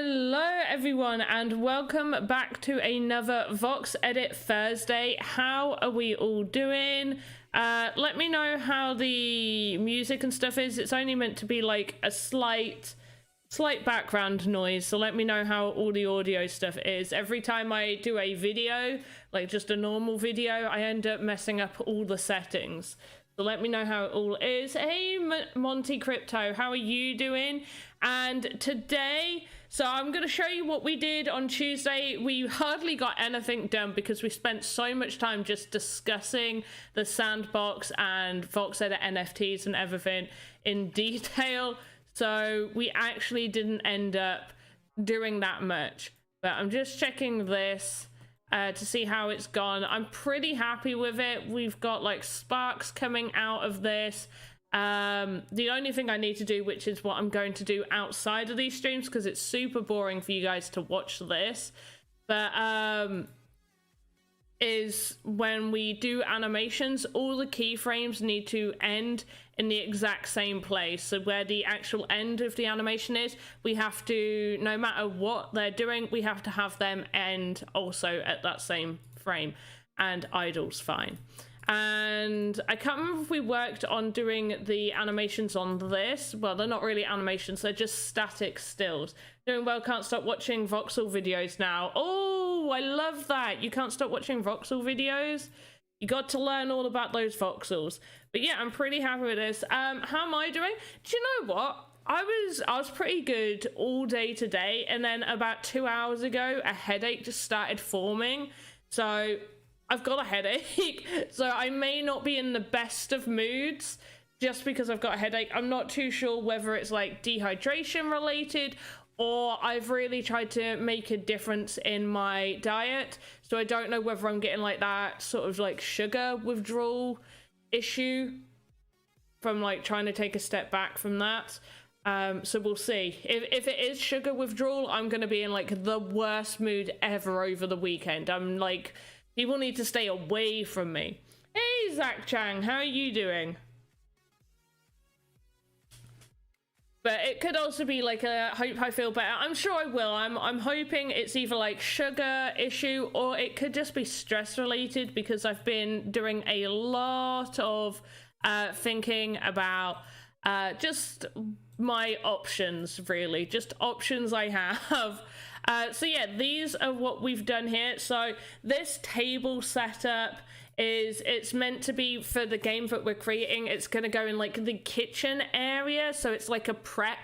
Hello everyone and welcome back to another Voxedit Thursday. How are we all doing? Let me know how the music and stuff is. It's only meant to be like a slight background noise, so let me know how all the audio stuff is. Every time I do a video, like just a normal video, I end up messing up all the settings. So let me know how it all is. Hey Monty Crypto, how are you doing? And today, so I'm going to show you what we did on Tuesday. We hardly got anything done because we spent so much time just discussing the Sandbox and Voxedit NFTs and everything in detail. So we actually didn't end up doing that much. But I'm just checking this to see how it's gone. I'm pretty happy with it. We've got like sparks coming out of this. The only thing I need to do, which is what I'm going to do outside of these streams because it's super boring for you guys to watch this, but is when we do animations, all the keyframes need to end in the exact same place. So where the actual end of the animation is, we have to, no matter what they're doing, we have to have them end also at that same frame, and idle's fine. And I can't remember if we worked on doing the animations on this. Well, they're not really animations, they're just static stills. Doing well, can't stop watching Voxel videos now. Oh, I love that. You can't stop watching Voxel videos. You got to learn all about those voxels. But yeah, I'm pretty happy with this. How am I doing? Do you know what? I was pretty good all day today, and then about 2 hours ago, a headache just started forming. So I've got a headache, so I may not be in the best of moods just because I've got a headache. I'm not too sure whether it's like dehydration related or I've really tried to make a difference in my diet. So I don't know whether I'm getting like that sort of like sugar withdrawal issue from like trying to take a step back from that. So we'll see. If it is sugar withdrawal, I'm going to be in like the worst mood ever over the weekend. I'm like, people need to stay away from me. Hey, Zach Chang, how are you doing? But it could also be like a hope I feel better. I'm sure I will. I'm hoping it's either like sugar issue or it could just be stress related because I've been doing a lot of thinking about just my options, really. Just options I have. So yeah, these are what we've done here. So this table setup it's meant to be for the game that we're creating. It's going to go in like the kitchen area, so it's like a prep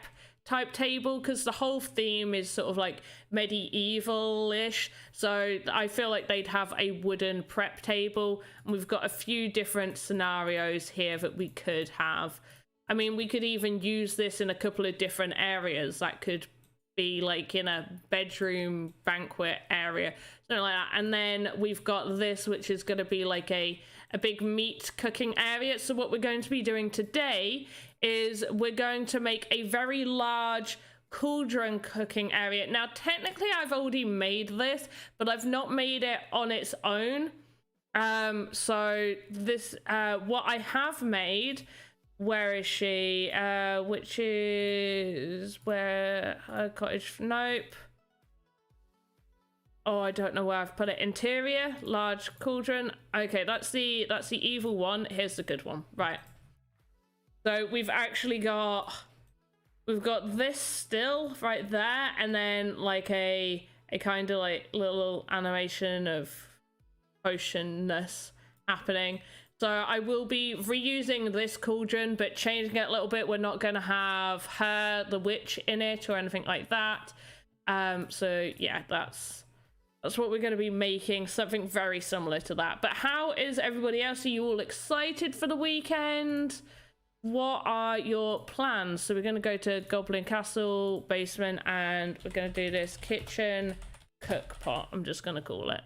type table because the whole theme is sort of like medieval-ish, so I feel like they'd have a wooden prep table, and we've got a few different scenarios here that we could have. I mean, we could even use this in a couple of different areas. That could be like in a bedroom banquet area, something like that. And then we've got this, which is going to be like a big meat cooking area. So what we're going to be doing today is we're going to make a very large cauldron cooking area. Now, technically I've already made this, but I've not made it on its own. So this, what I have made, where is she? Which is where her cottage? Nope. Oh, I don't know where I've put it. Interior, large cauldron. Okay, that's the evil one. Here's the good one. Right. So we've got this still right there, and then like a kind of like little animation of potionness happening. So I will be reusing this cauldron, but changing it a little bit. We're not going to have her, the witch, in it or anything like that. So yeah, that's what we're going to be making, something very similar to that. But how is everybody else? Are you all excited for the weekend? What are your plans? So we're going to go to Goblin Castle basement, and we're going to do this kitchen cook pot. I'm just going to call it.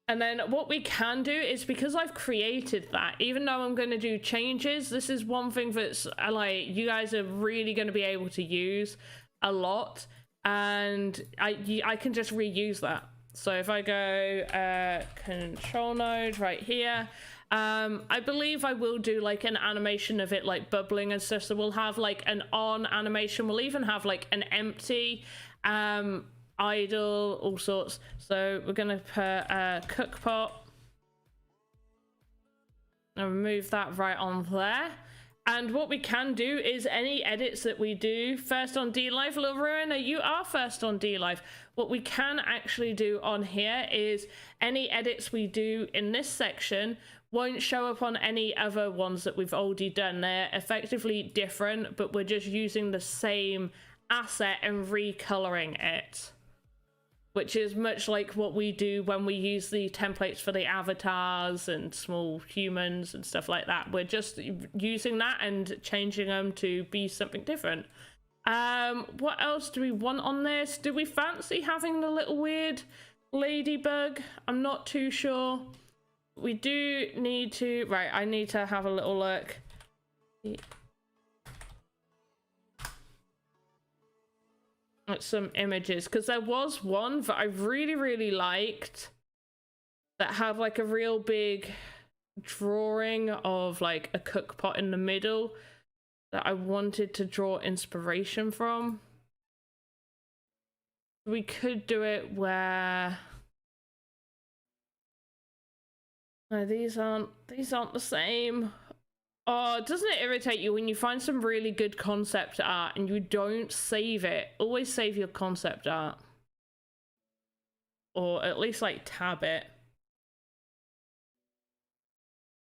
And then what we can do is, because I've created that, even though I'm going to do changes, this is one thing that's like you guys are really going to be able to use a lot, and I can just reuse that. So if I go control node right here, I believe I will do like an animation of it like bubbling and stuff, so we'll have like an on animation, we'll even have like an empty idle, all sorts. So we're gonna put a cook pot and move that right on there. And what we can do is any edits that we do first on DLive, Lil Ruiner, you are first on DLive. What we can actually do on here is any edits we do in this section won't show up on any other ones that we've already done. They're effectively different, but we're just using the same asset and recoloring it, which is much like what we do when we use the templates for the avatars and small humans and stuff like that. We're just using that and changing them to be something different. What else do we want on this? Do we fancy having the little weird ladybug? I'm not too sure. We do need to, right, I need to have a little look. At some images, because there was one that I really liked that had like a real big drawing of like a cook pot in the middle that I wanted to draw inspiration from. We could do it where no, these aren't the same. Oh, doesn't it irritate you when you find some really good concept art and you don't save it? Always save your concept art. Or at least like tab it.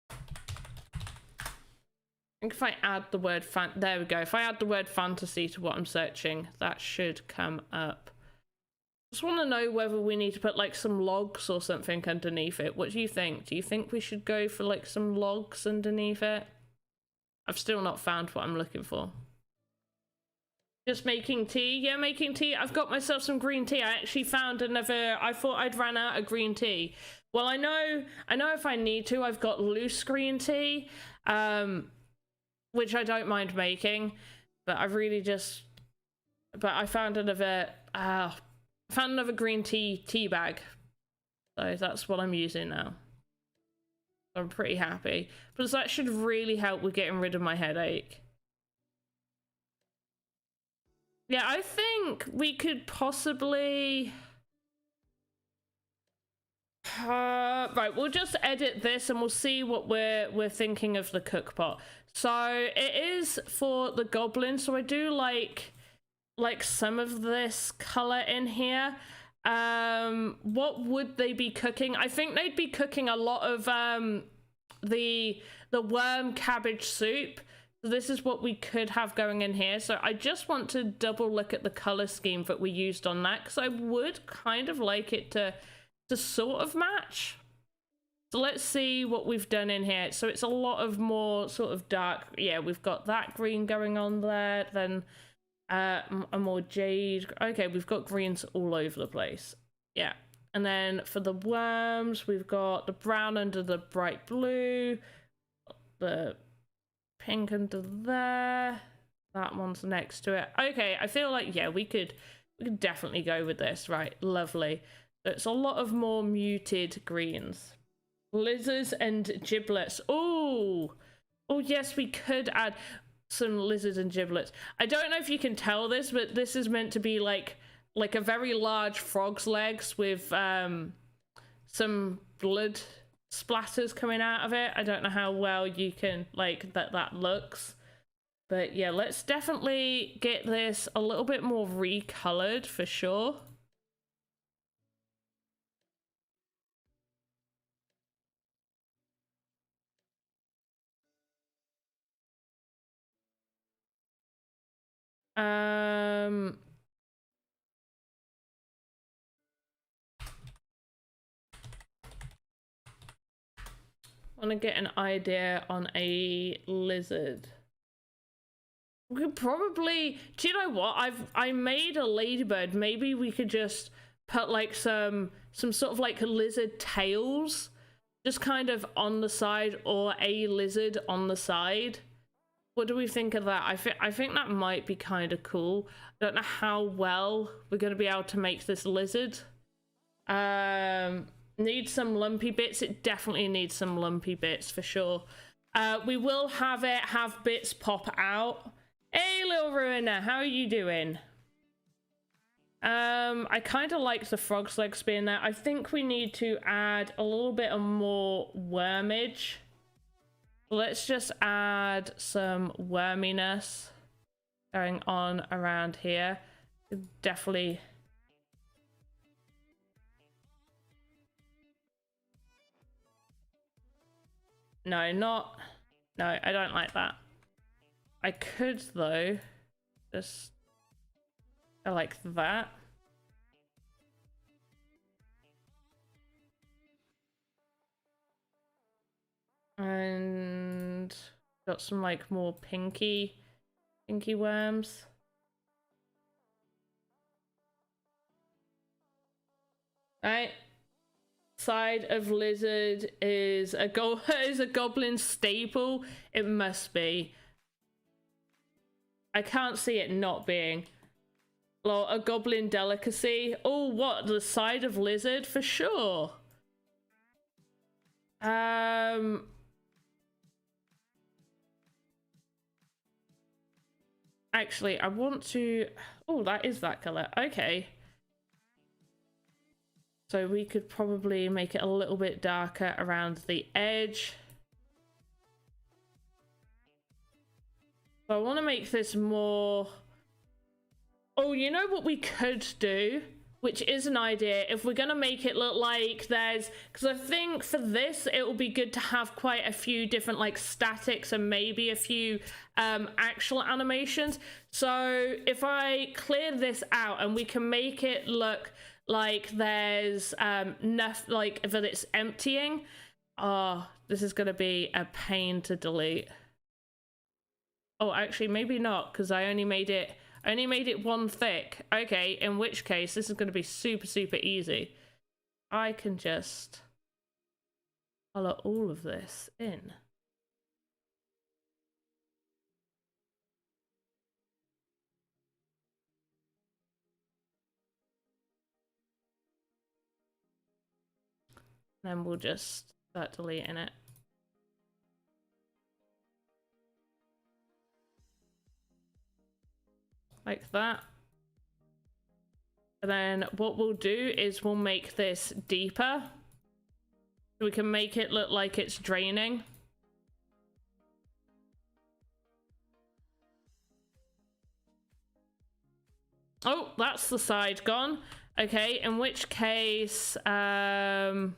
I think if I add the word there we go. If I add the word fantasy to what I'm searching, that should come up. Just want to know whether we need to put like some logs or something underneath it. What do you think? Do you think we should go for like some logs underneath it? I've still not found what I'm looking for. Just making tea? Yeah, making tea. I've got myself some green tea. I actually found another, I thought I'd ran out of green tea. Well, I know if I need to, I've got loose green tea, which I don't mind making, but I really just, but I found another, green tea bag. So that's what I'm using now. I'm pretty happy, because that should really help with getting rid of my headache. Yeah, I think we could possibly right, we'll just edit this and we'll see what we're thinking of the cook pot. So it is for the goblin, so I do like some of this color in here. What would they be cooking? I think they'd be cooking a lot of the worm cabbage soup. So this is what we could have going in here. So I just want to double look at the color scheme that we used on that, because I would kind of like it to sort of match. So let's see what we've done in here. So it's a lot of more sort of dark. Yeah, we've got that green going on there. Then a more jade. Okay, we've got greens all over the place. Yeah, and then for the worms, we've got the brown under the bright blue, the pink under there, that one's next to it. Okay, I feel like, yeah, we could definitely go with this. Right, lovely. It's a lot of more muted greens. Lizards and giblets. Oh yes, we could add some lizards and giblets. I don't know if you can tell this, but this is meant to be like a very large frog's legs with some blood splatters coming out of it. I don't know how well you can like that looks, but yeah, let's definitely get this a little bit more recolored for sure. Want to get an idea on a lizard. We could probably, do you know what? I made a ladybird. Maybe we could just put like some sort of like lizard tails just kind of on the side, or a lizard on the side. What do we think of that? I think that might be kind of cool. I don't know how well we're going to be able to make this lizard. Needs some lumpy bits. It definitely needs some lumpy bits for sure. We will have bits pop out. Hey, little ruiner, how are you doing? I kind of like the frog's legs being there. I think we need to add a little bit of more wormage. Let's just add some worminess going on around here. Definitely. No, I don't like that. I could though, just I like that. And got some like more pinky worms. Right. Side of lizard is a goblin staple. It must be. I can't see it not being. Well, a goblin delicacy. Oh, what? The side of lizard? For sure. Actually, I want to... Oh, that is that color. Okay. So we could probably make it a little bit darker around the edge. So I want to make this more... Oh, you know what we could do? Which is an idea. If we're going to make it look like there's... Because I think for this, it will be good to have quite a few different like statics and maybe a few actual animations. So if I clear this out and we can make it look like there's nothing, like that it's emptying. Oh, this is going to be a pain to delete. Oh, actually, maybe not, because I only made it one thick. Okay, in which case this is going to be super easy. I can just color all of this in. Then we'll just start deleting it. Like that. And then what we'll do is we'll make this deeper. So we can make it look like it's draining. Oh, that's the side gone. Okay, in which case, didn't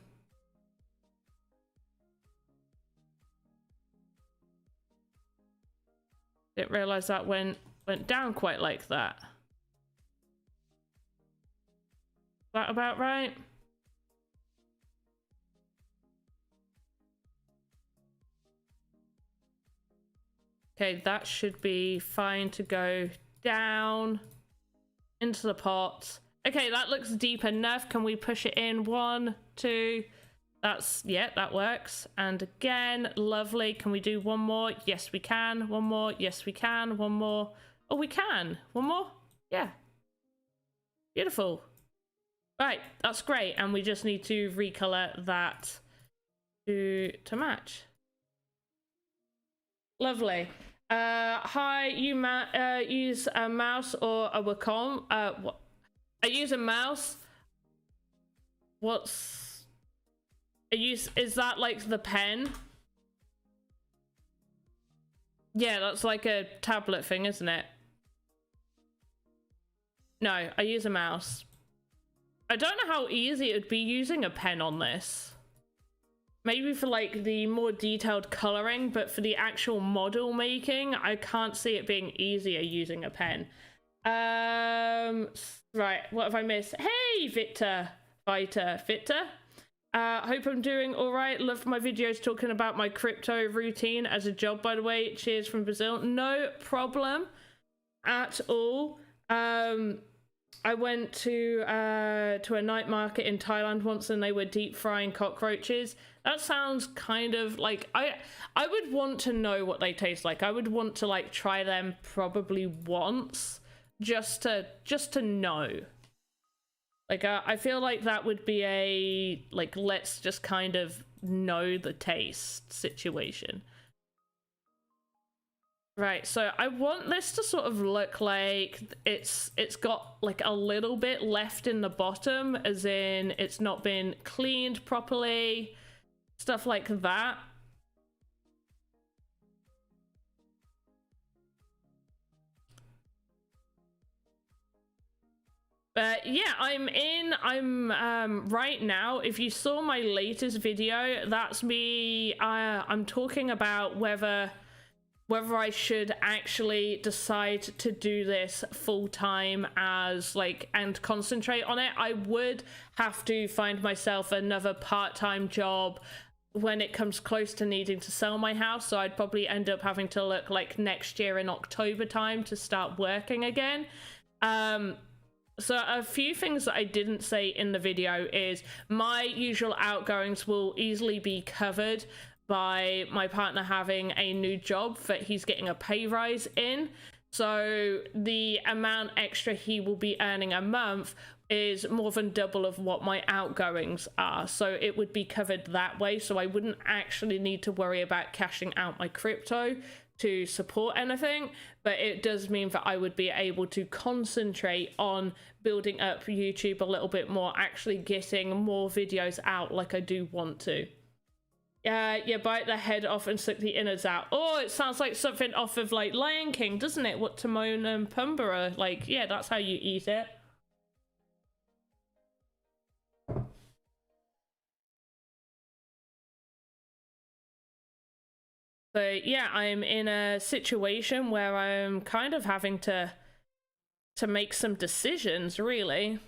realize that went down quite like that. Is that about right? Okay, that should be fine to go down into the pot. Okay, that looks deep enough. Can we push it in? 1, 2. That's, yeah, that works. And again, lovely. Can we do one more? Yes, we can. One more. Yes, we can. One more. Oh, we can. One more? Yeah. Beautiful. Right, that's great. And we just need to recolor that to match. Lovely. Hi, you use a mouse or a Wacom? What? I use a mouse. Is that like the pen? Yeah, that's like a tablet thing, isn't it? No, I use a mouse. I don't know how easy it would be using a pen on this. Maybe for like the more detailed coloring, but for the actual model making, I can't see it being easier using a pen. Right, what have I missed? Hey, Victor. Hope I'm doing all right. Love my videos talking about my crypto routine as a job, by the way. Cheers from Brazil. No problem at all. I went to a night market in Thailand once and they were deep frying cockroaches. That sounds kind of like I would want to know what they taste like. I would want to like try them probably once just to know. Like, I feel like that would be a, like, let's just kind of know the taste situation. Right, so I want this to sort of look like it's got like a little bit left in the bottom, as in it's not been cleaned properly, stuff like that. But yeah, I'm right now, if you saw my latest video, that's me. I'm talking about whether I should actually decide to do this full time as like, and concentrate on it. I would have to find myself another part-time job when it comes close to needing to sell my house, so I'd probably end up having to look like next year in October time to start working again. So a few things that I didn't say in the video is my usual outgoings will easily be covered by my partner having a new job that he's getting a pay rise in. So the amount extra he will be earning a month is more than double of what my outgoings are. So it would be covered that way. So I wouldn't actually need to worry about cashing out my crypto to support anything, but it does mean that I would be able to concentrate on building up YouTube a little bit more, actually getting more videos out like I do want to. Yeah, bite the head off and suck the innards out. Oh, it sounds like something off of like Lion King, doesn't it? What Timon and Pumbaa are like. Yeah, that's how you eat it. So yeah, I'm in a situation where I'm kind of having to make some decisions, really.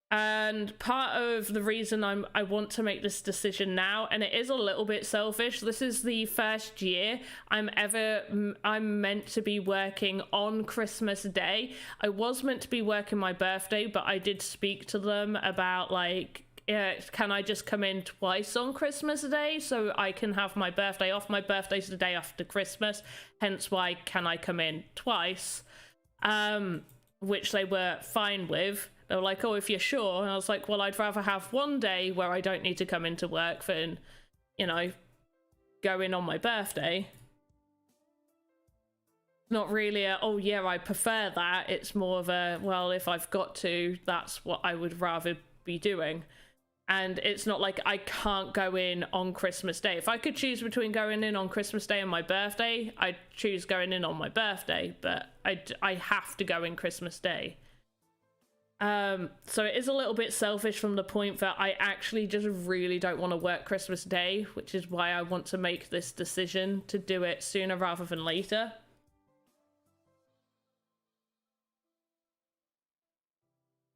And part of the reason I want to make this decision now, and it is a little bit selfish, this is the first year I'm meant to be working on Christmas Day. I was meant to be working my birthday, but I did speak to them about like, can I just come in twice on Christmas Day so I can have my birthday off? My birthday's the day after Christmas, hence why can I come in twice, which they were fine with. They were like, oh, if you're sure. And I was like, well, I'd rather have one day where I don't need to come into work than, you know, go in on my birthday. Not really a, oh yeah, I prefer that. It's more of a, well, if I've got to, that's what I would rather be doing. And it's not like I can't go in on Christmas Day. If I could choose between going in on Christmas Day and my birthday, I'd choose going in on my birthday, but I have to go in Christmas Day. So it is a little bit selfish from the point that I actually just really don't want to work Christmas Day, which is why I want to make this decision to do it sooner rather than later.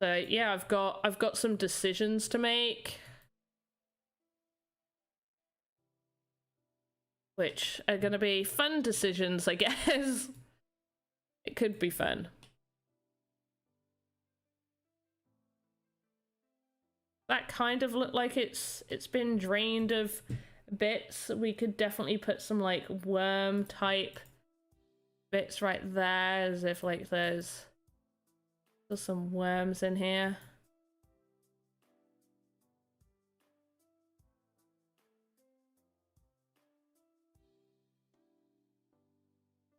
So yeah, I've got some decisions to make, which are gonna be fun decisions, I guess. It could be fun. That kind of looked like it's been drained of bits. We could definitely put some like worm type bits right there, as if like there's some worms in here.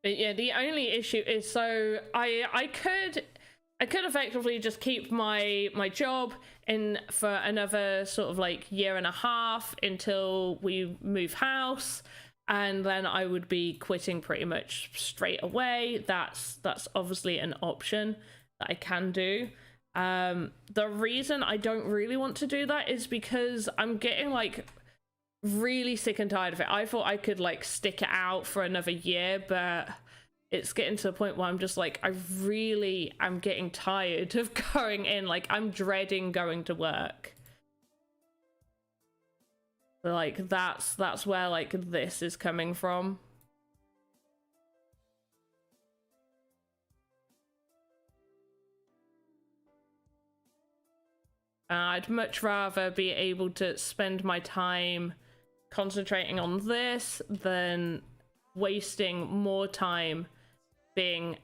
But yeah, the only issue is, so I could effectively just keep my job in for another sort of like year and a half until we move house, and then I would be quitting pretty much straight away. That's obviously an option that I can do. The reason I don't really want to do that is because I'm getting like really sick and tired of it. I thought I could like stick it out for another year, but it's getting to the point where I'm just like, I'm getting tired of going in. Like, I'm dreading going to work. So like that's where like this is coming from. I'd much rather be able to spend my time concentrating on this than wasting more time being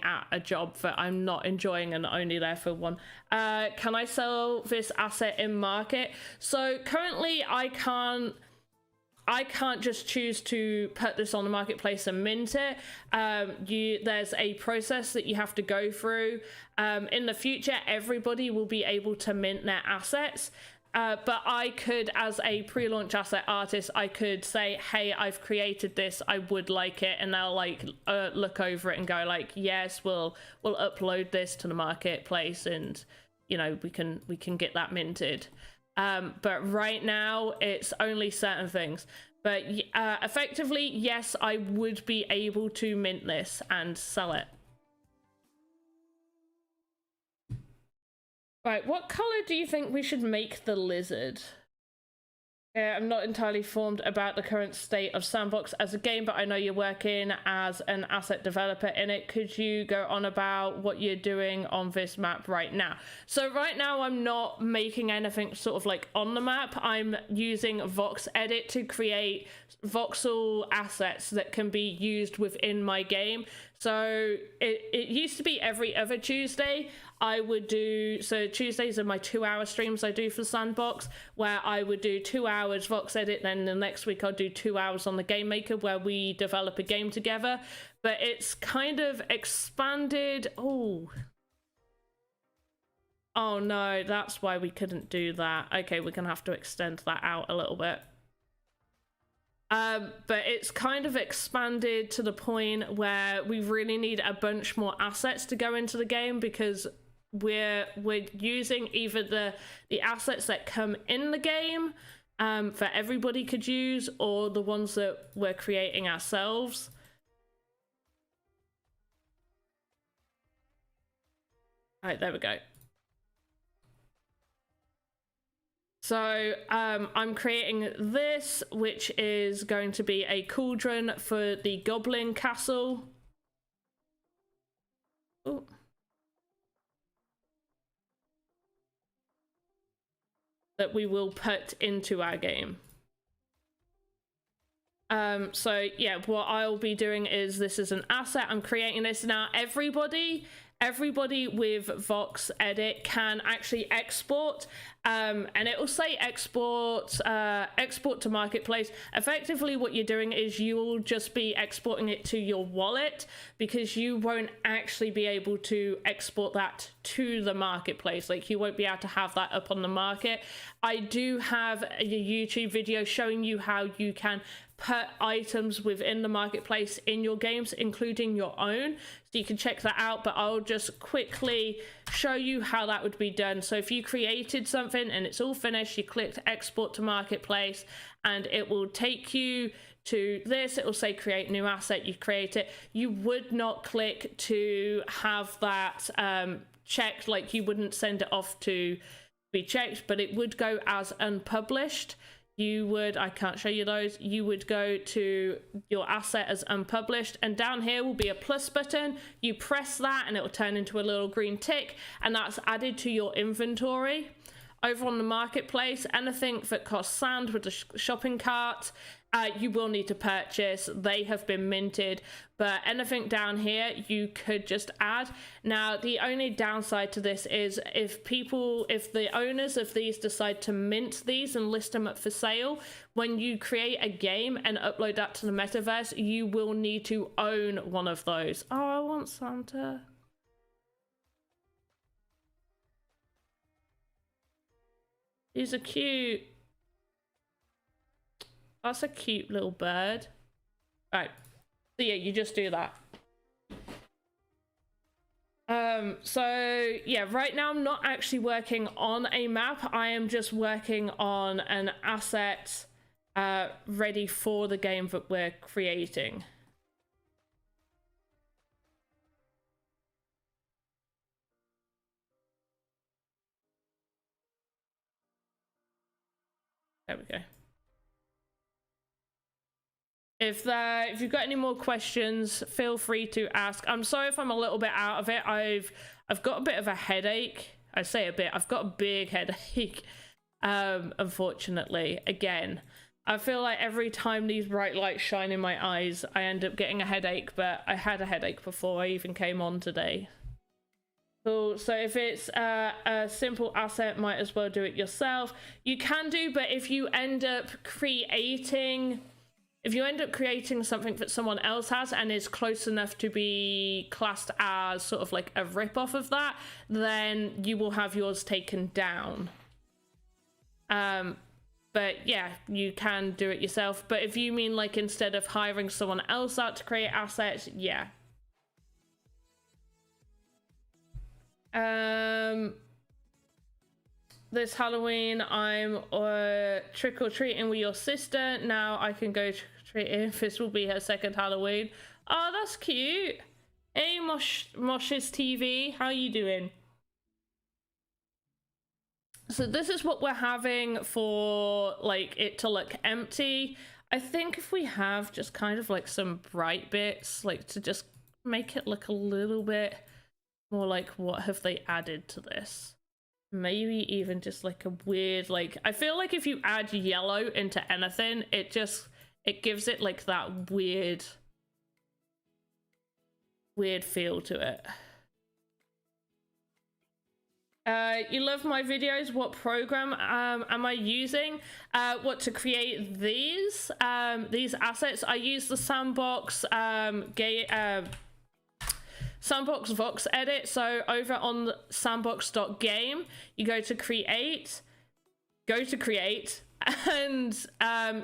at a job that I'm not enjoying and only there for one. Can I sell this asset in market? So currently I can't just choose to put this on the marketplace and mint it. There's a process that you have to go through. In the future, everybody will be able to mint their assets. But I could, as a pre-launch asset artist, I could say, hey, I've created this, I would like it, and they'll like look over it and go like, yes, we'll upload this to the marketplace, and you know, we can get that minted. But right now it's only certain things. But effectively, yes, I would be able to mint this and sell it. Right, what color do you think we should make the lizard? I'm not entirely informed about the current state of Sandbox as a game, but I know you're working as an asset developer in it. Could you go on about what you're doing on this map right now? So right now I'm not making anything sort of like on the map. I'm using Voxedit to create voxel assets that can be used within my game. So it used to be every other Tuesday. I would do, so Tuesdays are my 2-hour streams I do for Sandbox, where I would do 2 hours Voxedit, then the next week I'll do 2 hours on the Game Maker where we develop a game together. But it's kind of expanded. Oh no, that's why we couldn't do that. Okay, we're gonna have to extend that out a little bit. But it's kind of expanded to the point where we really need a bunch more assets to go into the game, because we're using either the assets that come in the game that everybody could use, or the ones that we're creating ourselves. All right, there we go. So I'm creating this, which is going to be a cauldron for the Goblin castle. Ooh. That we will put into our game. So yeah, what I'll be doing is, this is an asset. I'm creating this now. Everybody with Voxedit can actually export, and it will say export to marketplace. Effectively what you're doing is you will just be exporting it to your wallet, because you won't actually be able to export that to the marketplace. Like, you won't be able to have that up on the market. I do have a YouTube video showing you how you can put items within the marketplace in your games, including your own, so you can check that out. But I'll just quickly show you how that would be done. So if you created something and it's all finished, you click export to marketplace, and it will take you to this. It will say create new asset. You create it. You would not click to have that checked. Like, you wouldn't send it off to be checked, but it would go as unpublished. You would, I can't show you those, you would go to your asset as unpublished, and down here will be a plus button. You press that and it will turn into a little green tick, and that's added to your inventory. Over on the marketplace, anything that costs sand with the shopping cart, you will need to purchase. They have been minted, but anything down here you could just add. Now, the only downside to this is if the owners of these decide to mint these and list them up for sale, when you create a game and upload that to the metaverse, you will need to own one of those. Oh, I want Santa. These are cute. That's a cute little bird. Right. So yeah, you just do that. So yeah, right now I'm not actually working on a map. I am just working on an asset ready for the game that we're creating. There we go. If you've got any more questions, feel free to ask. I'm sorry if I'm a little bit out of it. I've got a bit of a headache. I say a bit. I've got a big headache. Unfortunately, again. I feel like every time these bright lights shine in my eyes, I end up getting a headache, but I had a headache before I even came on today. Cool. So if it's a simple asset, might as well do it yourself. You can do, but if you end up creating something that someone else has and is close enough to be classed as sort of like a rip-off of that, then you will have yours taken down. But yeah, you can do it yourself. But if you mean like instead of hiring someone else out to create assets, yeah. This Halloween, I'm trick-or-treating with your sister. Now I can go trick-or-treating. This will be her second Halloween. Oh, that's cute. Hey, Mosh's TV, how you doing? So this is what we're having for like it to look empty. I think if we have just kind of like some bright bits, like to just make it look a little bit more like what have they added to this. Maybe even just like a weird, like, I feel like if you add yellow into anything, it gives it like that weird feel to it. You love my videos. What program am I using? What to create these assets? I use the Sandbox Sandbox Voxedit. So over on Thesandbox.game, you go to create, and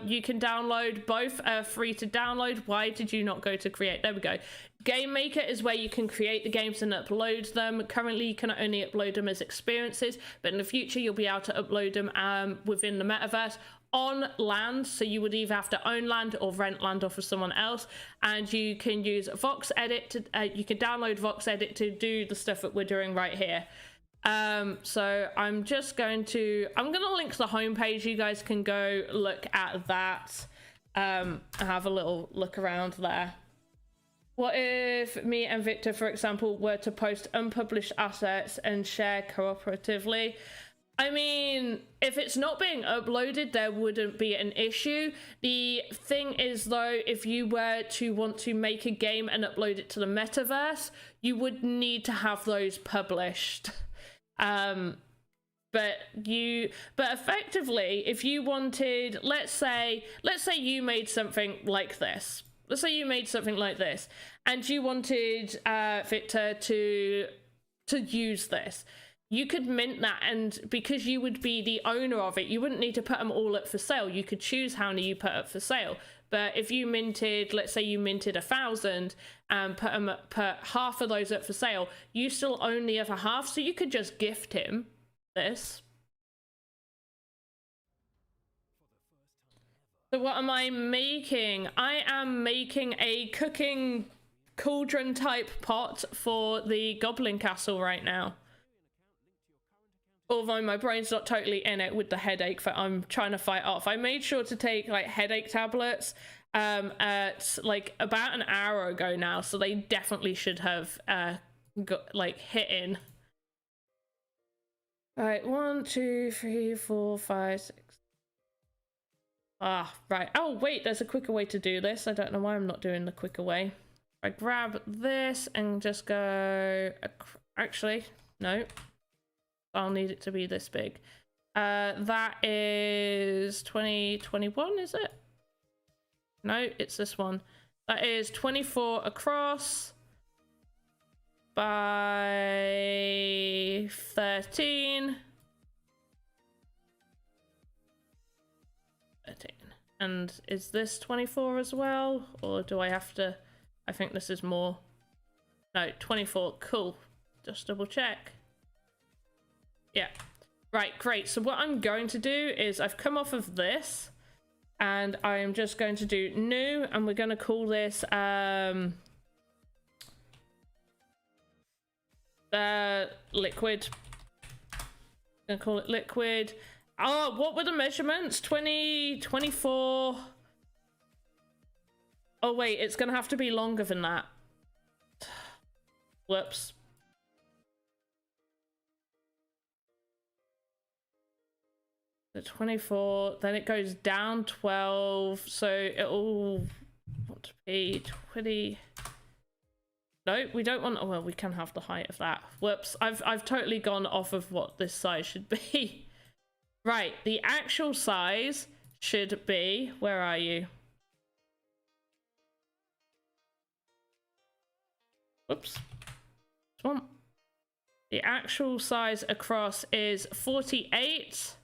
you can download both. Free to download. Why did you not go to create? There we go. Game Maker is where you can create the games and upload them. Currently you can only upload them as experiences, but in the future you'll be able to upload them within the metaverse on land. So you would either have to own land or rent land off of someone else, and you can use Voxedit to you can download Voxedit to do the stuff that we're doing right here. So I'm gonna link the homepage. You guys can go look at that, have a little look around there. What if me and Victor, for example, were to post unpublished assets and share cooperatively? I mean, if it's not being uploaded, there wouldn't be an issue. The thing is, though, if you were to want to make a game and upload it to the metaverse, you would need to have those published. But effectively, if you wanted, let's say you made something like this. Let's say you made something like this, and you wanted Victor to use this. You could mint that, and because you would be the owner of it, you wouldn't need to put them all up for sale. You could choose how many you put up for sale. But if you minted, let's say you minted 1,000 and put half of those up for sale, you still own the other half, so you could just gift him this. So what am I making? I am making a cooking cauldron type pot for the Goblin Castle right now. Although my brain's not totally in it with the headache that I'm trying to fight off. I made sure to take like headache tablets at like about an hour ago now, so they definitely should have got like hit in. All right, 1, 2, 3, 4, 5, 6. Ah, right. Oh, wait, there's a quicker way to do this. I don't know why I'm not doing the quicker way. I grab this and just go... Actually, no. I'll need it to be this big. That is 2021, is it? No, it's this one. That is 24 across by 13. 13. And is this 24 as well? Or do I have to... I think this is more. No, 24. Cool. Just double check. Yeah. Right, great. So what I'm going to do is I've come off of this and I am just going to do new, and we're going to call this liquid. I'm going to call it liquid. Oh, what were the measurements? 20, 24. Oh, wait, it's going to have to be longer than that. Whoops. The 24, then it goes down 12, so it'll want to be 20. No, we don't want, oh, well, we can have the height of that. Whoops, I've totally gone off of what this size should be. Right, the actual size should be, where are you? Whoops. This one. The actual size across is 48.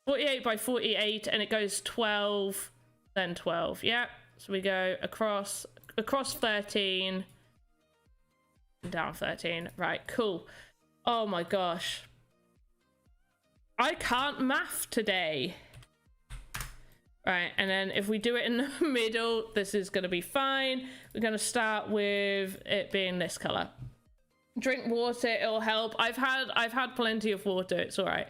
48 by 48, and it goes 12, then 12. Yeah. So we go across 13, and down 13. Right, cool. Oh my gosh. I can't math today. Right, and then if we do it in the middle, this is going to be fine. We're going to start with it being this color. Drink water, it'll help. I've had plenty of water, it's all right.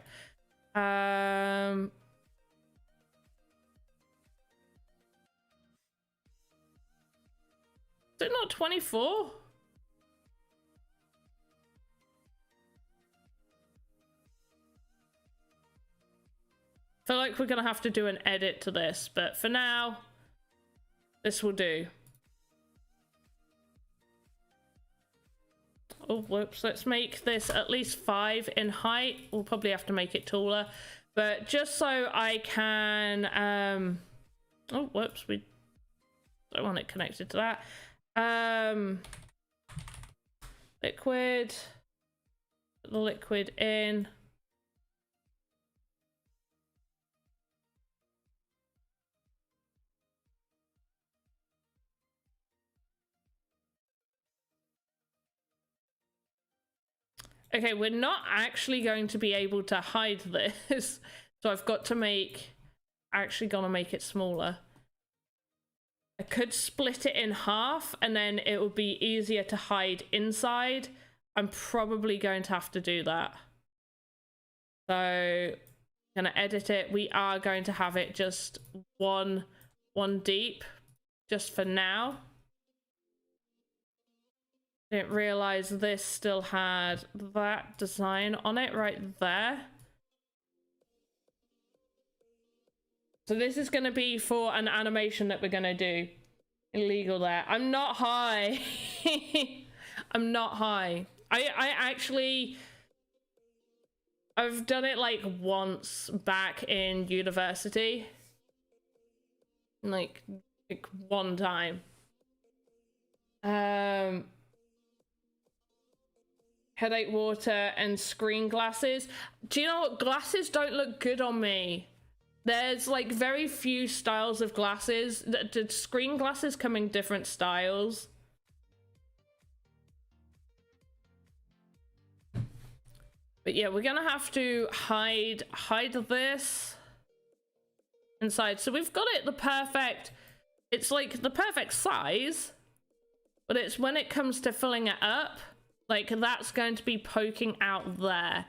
Is it not 24? Feel like we're gonna have to do an edit to this, but for now, this will do. Oh, whoops, let's make this at least 5 in height. We'll probably have to make it taller, but just so I can, oh, whoops, we don't want it connected to that. Liquid, put the liquid in. Okay, we're not actually going to be able to hide this. So I've got to actually gonna make it smaller. I could split it in half and then it would be easier to hide inside. I'm probably going to have to do that. So I'm gonna edit it. We are going to have it just one deep, just for now. Didn't realize this still had that design on it right there. So this is going to be for an animation that we're going to do. Illegal there. I'm not high. I'm not high. I've done it like once back in university. Like one time. Headache water and screen glasses. Do you know what? Glasses don't look good on me. There's like very few styles of glasses. The screen glasses come in different styles. But yeah, we're gonna have to hide this inside. So we've got it the perfect, it's like the perfect size, but it's when it comes to filling it up, like that's going to be poking out there.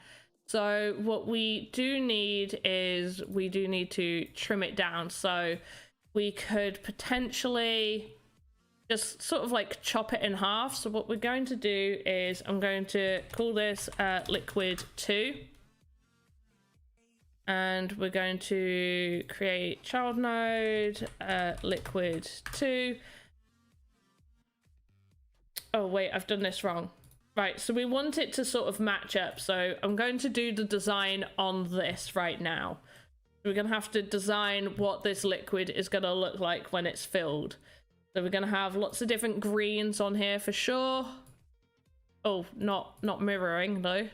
So what we do need is we do need to trim it down. So we could potentially just sort of like chop it in half. So what we're going to do is I'm going to call this liquid 2. And we're going to create child node liquid 2. Oh wait, I've done this wrong. Right, so we want it to sort of match up. So I'm going to do the design on this right now. We're going to have to design what this liquid is going to look like when it's filled. So we're going to have lots of different greens on here for sure. Oh, not mirroring though.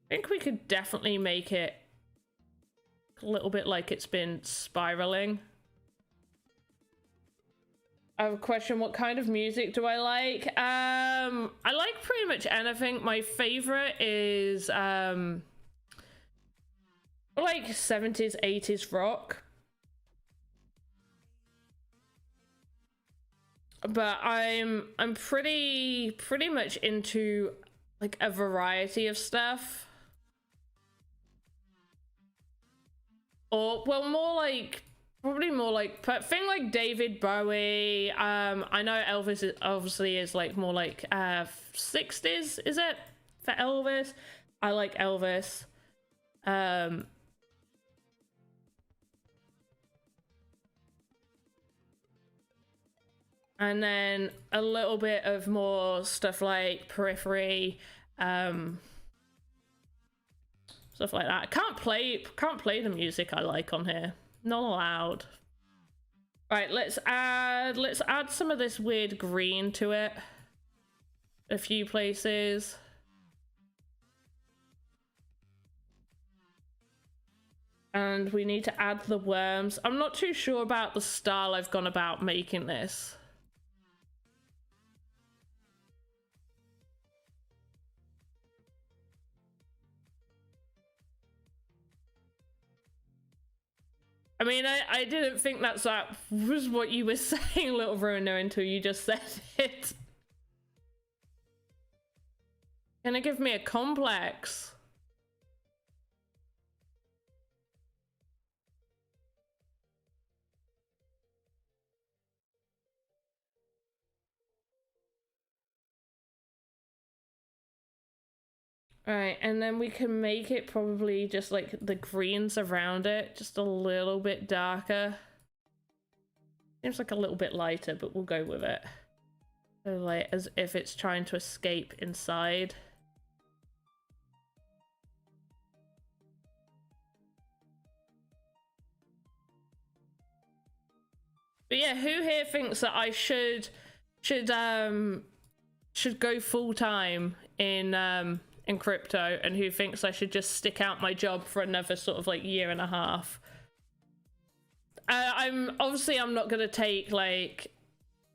I think we could definitely make it a little bit like it's been spiraling. I have a question. What kind of music do I like? I like pretty much anything. My favorite is like 70s, 80s rock. But I'm pretty much into like a variety of stuff. Or well, more like Probably more like thing like David Bowie. I know Elvis obviously is like more like 60s, is it, for Elvis? I like Elvis. And then a little bit of more stuff like Periphery, stuff like that. I can't play the music I like on here. Not allowed. Right, let's add some of this weird green to it. A few places. And we need to add the worms. I'm not too sure about the style I've gone about making this. I mean, I didn't think that was what you were saying, Little Ruiner, until you just said it. Gonna give me a complex. Alright, and then we can make it probably just like the greens around it, just a little bit darker. Seems like a little bit lighter, but we'll go with it. So like as if it's trying to escape inside. But yeah, who here thinks that I should go full time in crypto, and who thinks I should just stick out my job for another sort of like year and a half? I'm not gonna take like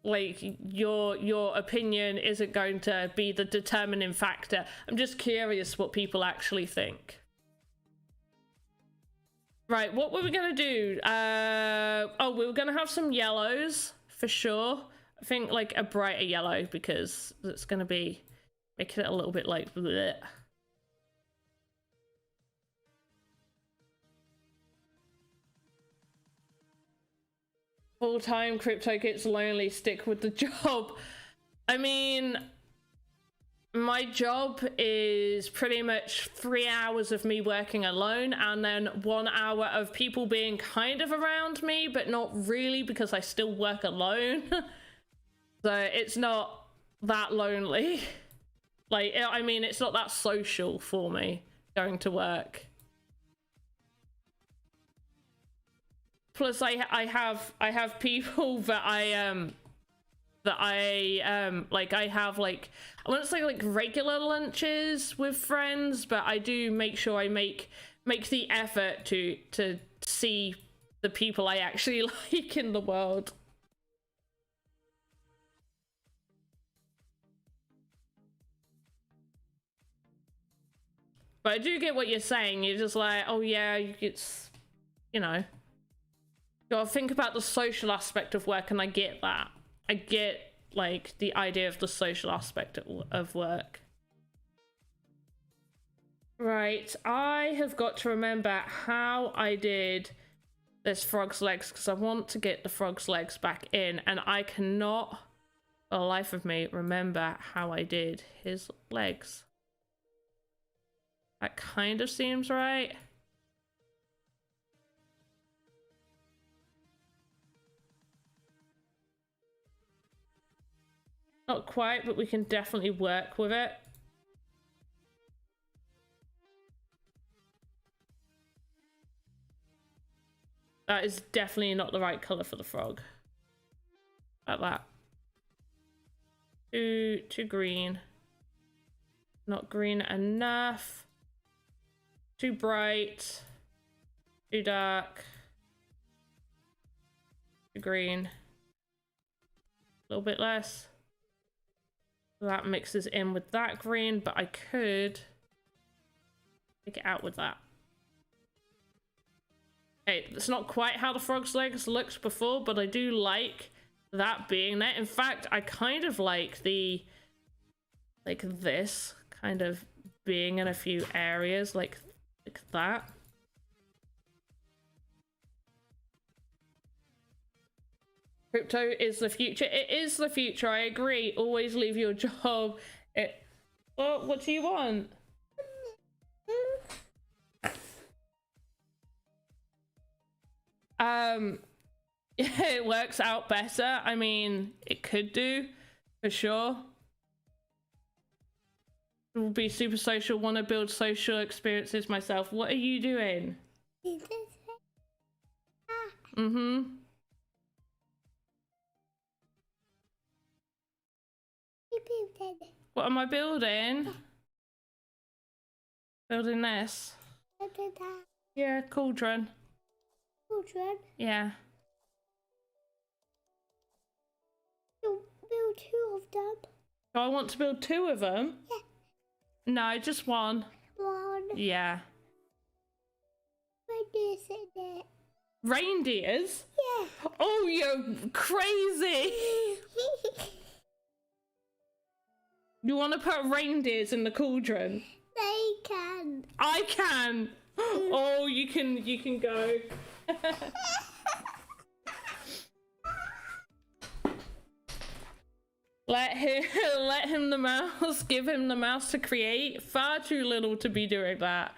your opinion isn't going to be the determining factor. I'm just curious what people actually think. Right, what were we gonna do? Oh, we were gonna have some yellows for sure. I think like a brighter yellow, because it's gonna be making it a little bit like bleh. Full-time crypto gets lonely, stick with the job. I mean, my job is pretty much 3 hours of me working alone, and then 1 hour of people being kind of around me, but not really, because I still work alone. So it's not that lonely. Like, I mean, it's not that social for me going to work. Plus, I have people that I have like, I wouldn't say like regular lunches with friends, but I do make sure I make the effort to see the people I actually like in the world. But I do get what you're saying. You're just like, oh yeah, it's, you know, you gotta think about the social aspect of work, and I get that. I get like the idea of the social aspect of work. Right, I have got to remember how I did this frog's legs, because I want to get the frog's legs back in, and I cannot for the life of me remember how I did his legs. That kind of seems right. Not quite, but we can definitely work with it. That is definitely not the right color for the frog. Like that. Too green. Not green enough. Too bright. Too dark. Too green. A little bit less. That mixes in with that green, but I could take it out with that. Okay, that's not quite how the frog's legs looked before, but I do like that being there. In fact, I kind of like the, like this kind of being in a few areas, like that. Crypto is the future. It is the future. I agree. Always leave your job. Well, what do you want? It works out better. I mean, it could do, for sure. It will be super social. Want to build social experiences myself. What are you doing? Mm-hmm. What am I building? Building this. Yeah, cauldron. Cauldron? Yeah. You'll build 2 of them. Do I want to build 2 of them? Yeah. No, just 1. 1. Yeah. Reindeers in it. Reindeers? Yeah. Oh, you're crazy! You want to put reindeers in the cauldron? They can. I can. Oh, you can go. Let him the mouse. Give him the mouse to create. Far too little to be doing that.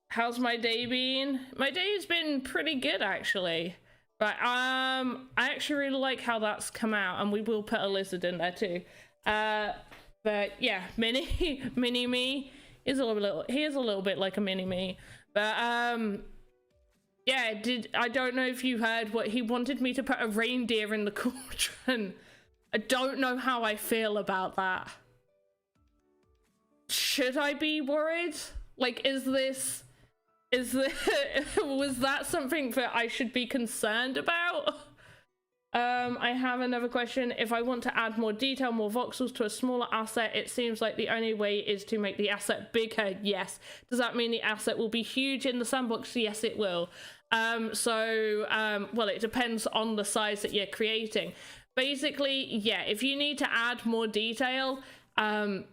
How's my day been? My day's been pretty good, actually. But I actually really like how that's come out, and we will put a lizard in there too. But yeah, mini me is a little. He is a little bit like a mini me. But yeah, I don't know if you heard what he wanted me to put a reindeer in the cauldron. I don't know how I feel about that. Should I be worried? Like, was that something that I should be concerned about? I have another question. If I want to add more detail, more voxels to a smaller asset, it seems like the only way is to make the asset bigger. Yes. Does that mean the asset will be huge in the sandbox? Yes, it will. Well, it depends on the size that you're creating. Basically, yeah, if you need to add more detail,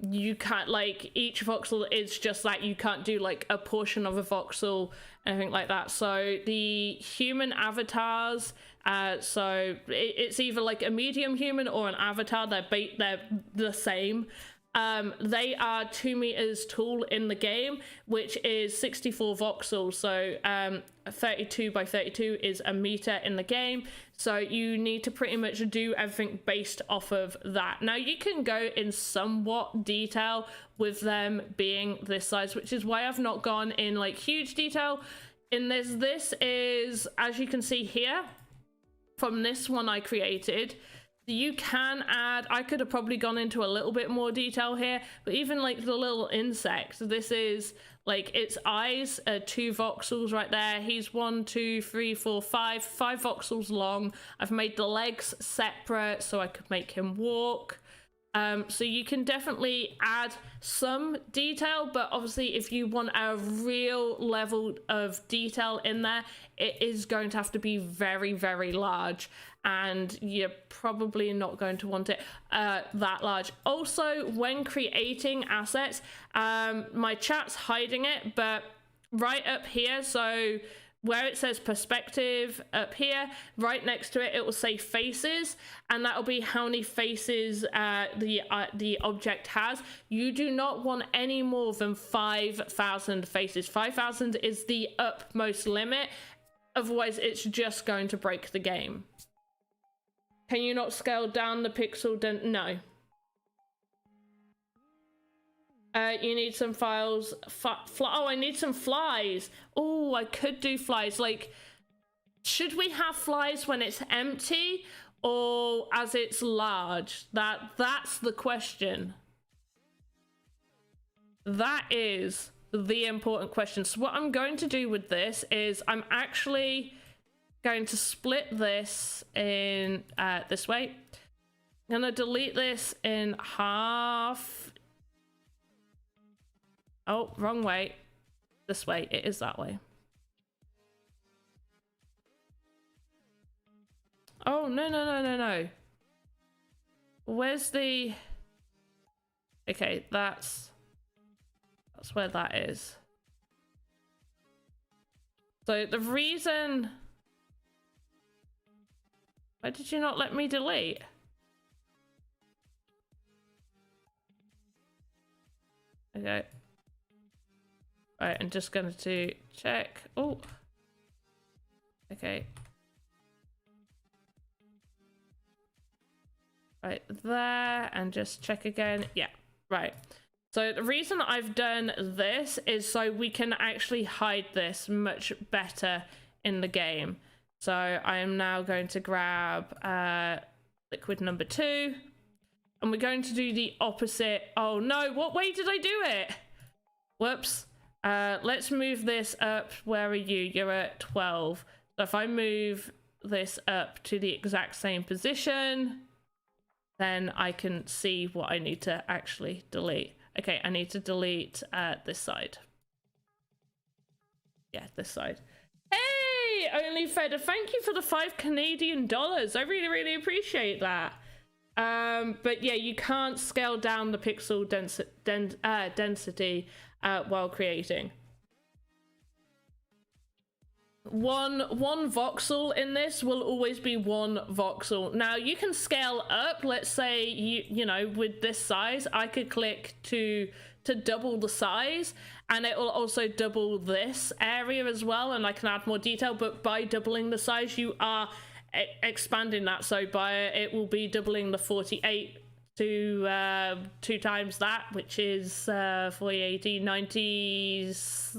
you can't, like, each voxel is just that. You can't do like a portion of a voxel, anything like that. So the human avatars, so it's either like a medium human or an avatar. They're the same. They are 2 meters tall in the game, which is 64 voxels. So 32 by 32 is a meter in the game. So you need to pretty much do everything based off of that. Now you can go in somewhat detail with them being this size, which is why I've not gone in like huge detail in this. This is, as you can see here, from this one I created, you can add, I could have probably gone into a little bit more detail here, but even like the little insect, this is like its eyes are 2 voxels right there. He's 1, 2, 3, 4, 5 voxels long. I've made the legs separate so I could make him walk. So you can definitely add some detail, but obviously if you want a real level of detail in there, it is going to have to be very, very large, and you're probably not going to want it that large. Also, when creating assets, my chat's hiding it, but right up here, so where it says perspective up here, right next to it, it will say faces, and that will be how many faces the object has. You do not want any more than 5,000 faces. 5,000 is the utmost limit. Otherwise, it's just going to break the game. Can you not scale down the pixel? No. You need some files. Oh, I need some flies. Oh, I could do flies. Like, should we have flies when it's empty or as it's large? That's the question. That is the important question. So what I'm going to do with this is I'm actually going to split this in this way. I'm going to delete this in half. Oh, wrong way. This way. It is that way. Oh, no. Where's the... Okay, that's where that is. So the reason... Why did you not let me delete? Okay. Right, I'm just going to check. Oh. Okay. Right there, and just check again. Yeah, right. So the reason I've done this is so we can actually hide this much better in the game. So I am now going to grab liquid number 2, and we're going to do the opposite. Oh no, what way did I do it? Whoops. Let's move this up. Where are you? You're at 12. So if I move this up to the exact same position, then I can see what I need to actually delete. Okay, I need to delete this side. Yeah, this side. Hey, Only Feder, thank you for the $5 I really, really appreciate that. But yeah, you can't scale down the pixel density while creating. One voxel in this will always be one voxel. Now you can scale up. Let's say you know, with this size, I could click to double the size, and it will also double this area as well, and I can add more detail. But by doubling the size, you are expanding that. So by it will be doubling the 48 to 2 times that, which is 40, 80, 96.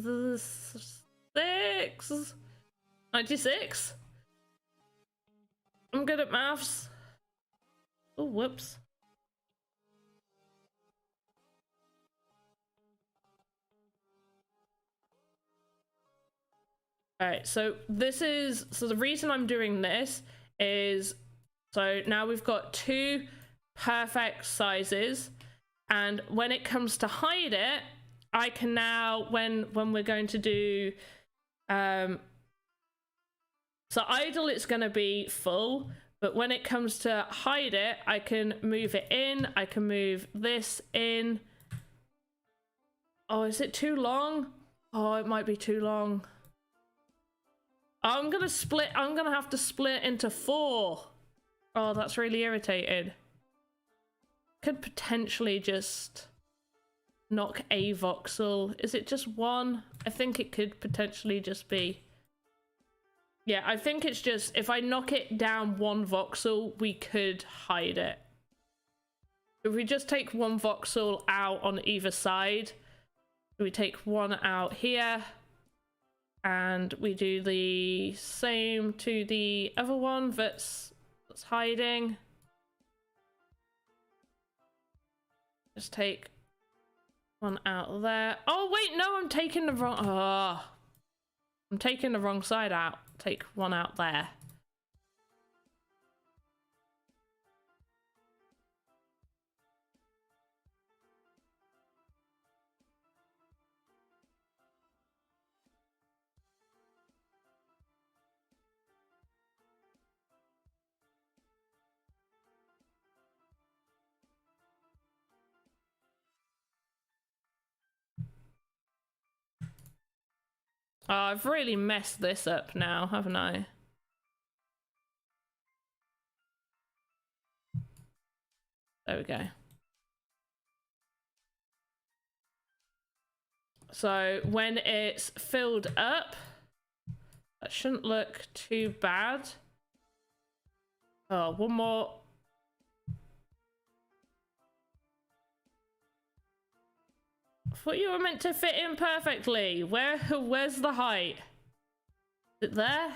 96? I'm good at maths. Oh, whoops. Alright, so the reason I'm doing this is, so now we've got 2 perfect sizes, and when it comes to hide it, I can now, when we're going to do, so idle, it's going to be full, but when it comes to hide it, I can move it in. I can move this in. Oh, is it too long? Oh, it might be too long. I'm going to have to split into 4. Oh, that's really irritating. Could potentially just knock a voxel. Is it just 1? I think it could potentially just be... Yeah, I think it's just, if I knock it down 1 voxel, we could hide it. If we just take 1 voxel out on either side, we take 1 out here, and we do the same to the other one that's hiding. Just take 1 out there. Oh wait, no, I'm taking the wrong... Oh, I'm taking the wrong side out. Take 1 out there. Oh, I've really messed this up now, haven't I? There we go. So when it's filled up, that shouldn't look too bad. Oh, 1 more. I thought you were meant to fit in perfectly. Where's the height? Is it there?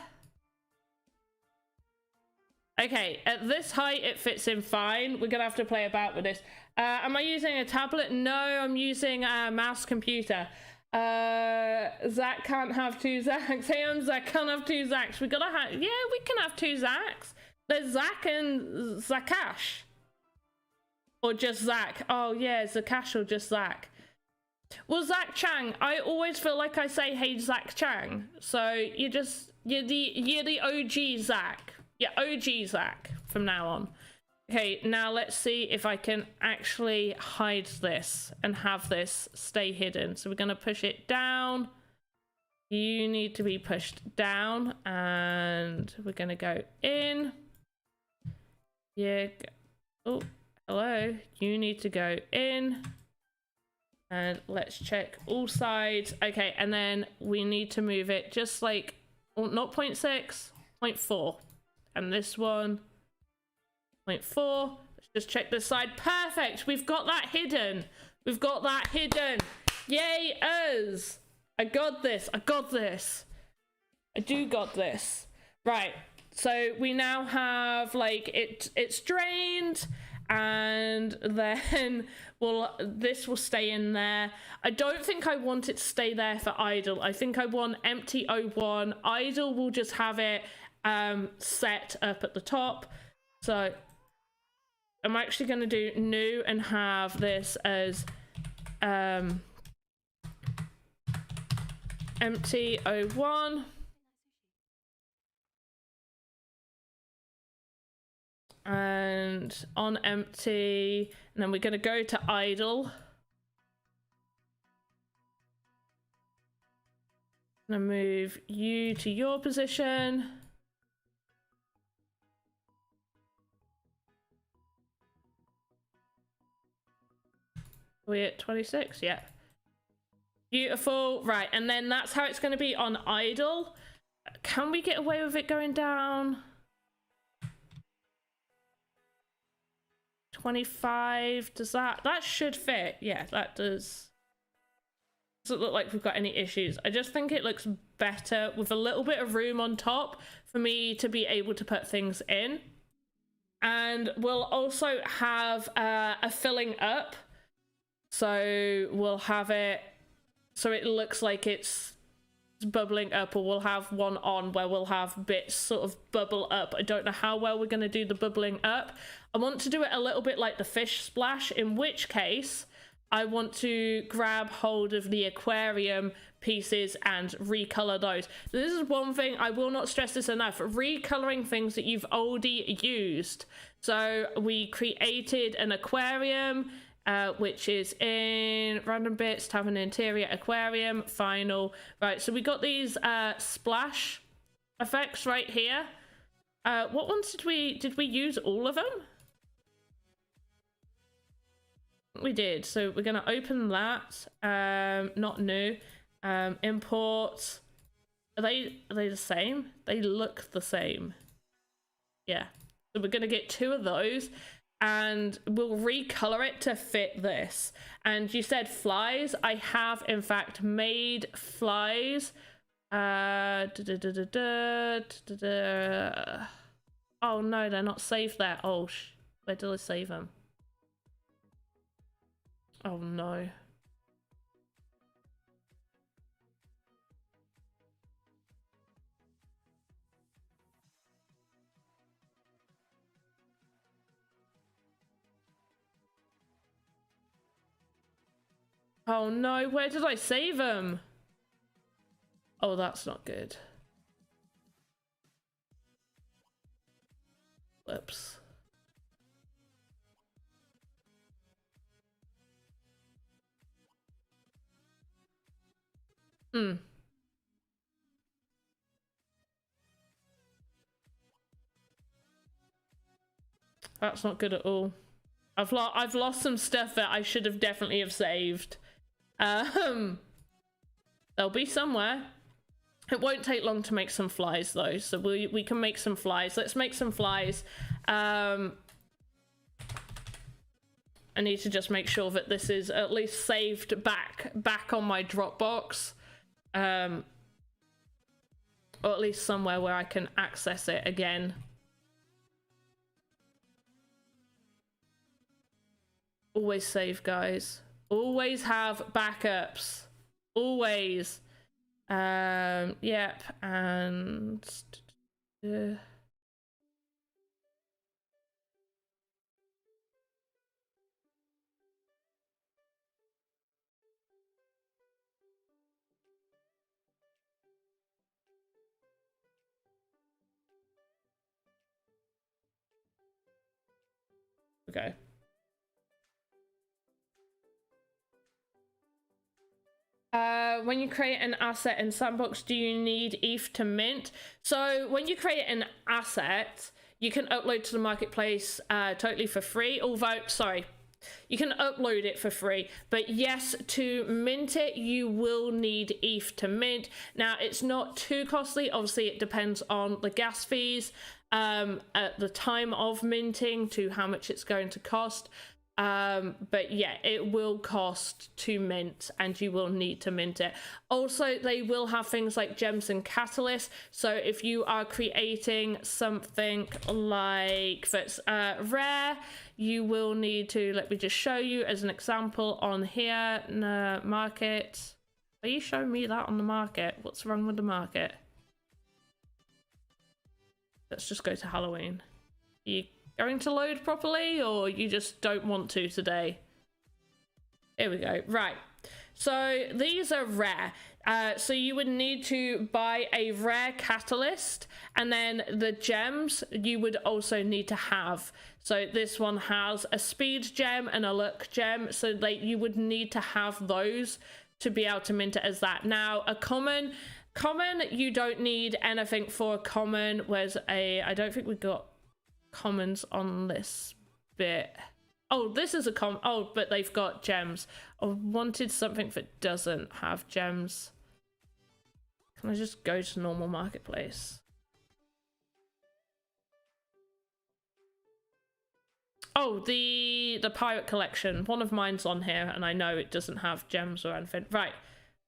Okay, at this height it fits in fine. We're gonna have to play about with this. Am I using a tablet? No, I'm using a mouse computer. Zach can't have 2 Zachs. Hey, I'm Zach, can't have 2 Zachs. We gotta have, yeah, we can have 2 Zachs. There's Zach and Zakash. Or just Zach. Oh yeah, Zakash or just Zach. Well, Zach Chang, I always feel like I say, hey, Zach Chang. So you're the OG Zach. Yeah, OG Zach from now on. Okay, now let's see if I can actually hide this and have this stay hidden. So we're going to push it down. You need to be pushed down, and we're going to go in. Yeah. Oh, hello. You need to go in. And let's check all sides. Okay, and then we need to move it just like, not 0.6, 0.4. And this one, 0.4. Let's just check this side. Perfect. We've got that hidden. We've got that hidden. Yay, us. I got this. I got this. I do got this. Right. So we now have like it's drained, and then this will stay in there. I don't think I want it to stay there for idle. I think I want empty 01. Idle will just have it set up at the top. So I'm actually going to do new and have this as empty 01. And on empty, and then we're going to go to idle. I'm going to move you to your position. We're at 26, yeah. Beautiful, right, and then that's how it's going to be on idle. Can we get away with it going down? 25, does that should fit? Yeah, that does. Doesn't look like we've got any issues. I just think it looks better with a little bit of room on top for me to be able to put things in. And we'll also have a filling up, so we'll have it so it looks like it's bubbling up, or we'll have one on where we'll have bits sort of bubble up. I don't know how well we're going to do the bubbling up. I want to do it a little bit like the fish splash, in which case I want to grab hold of the aquarium pieces and recolor those. This is one thing, I will not stress this enough, recoloring things that you've already used. So we created an aquarium, which is in random bits, to have an interior aquarium, final. Right, so we got these splash effects right here. What ones did we use? All of them? We did. So we're going to open that. Not new. Import. Are they the same? They look the same. Yeah. So we're going to get 2 of those, and we'll recolor it to fit this. And you said flies. I have in fact made flies. Oh no, they're not saved there. Oh, where did I save them? Oh no. Oh no, where did I save them? Oh, that's not good. Whoops. That's not good at all. I've lost some stuff that I should have definitely have saved. They'll be somewhere. It won't take long to make some flies though, so we can make some flies. Let's make some flies. I need to just make sure that this is at least saved back on my Dropbox, or at least somewhere where I can access it again. Always save, guys. Always have backups. Always. Yep, and okay. When you create an asset in Sandbox, do you need ETH to mint? So when you create an asset, you can upload to the marketplace totally for free, although, sorry, you can upload it for free, but yes, to mint it, you will need ETH to mint. Now, it's not too costly. Obviously, it depends on the gas fees at the time of minting to how much it's going to cost. But yeah, it will cost to mint and you will need to mint it. Also, they will have things like gems and catalysts. So if you are creating something like that's rare, you will need to, let me just show you as an example on here, market. Are you showing me that on the market? What's wrong with the market? Let's just go to Halloween. You going to load properly, or you just don't want to today? Here we go. Right, so these are rare. So you would need to buy a rare catalyst, and then the gems you would also need to have. So this one has a speed gem and a luck gem, so like you would need to have those to be able to mint it as that. Now a common, you don't need anything for a common. Where's a, I don't think we got commons on this bit. Oh, this is a oh, but they've got gems. I wanted something that doesn't have gems. Can I just go to normal marketplace? Oh, the pirate collection. One of mine's on here, and I know it doesn't have gems or anything. Right.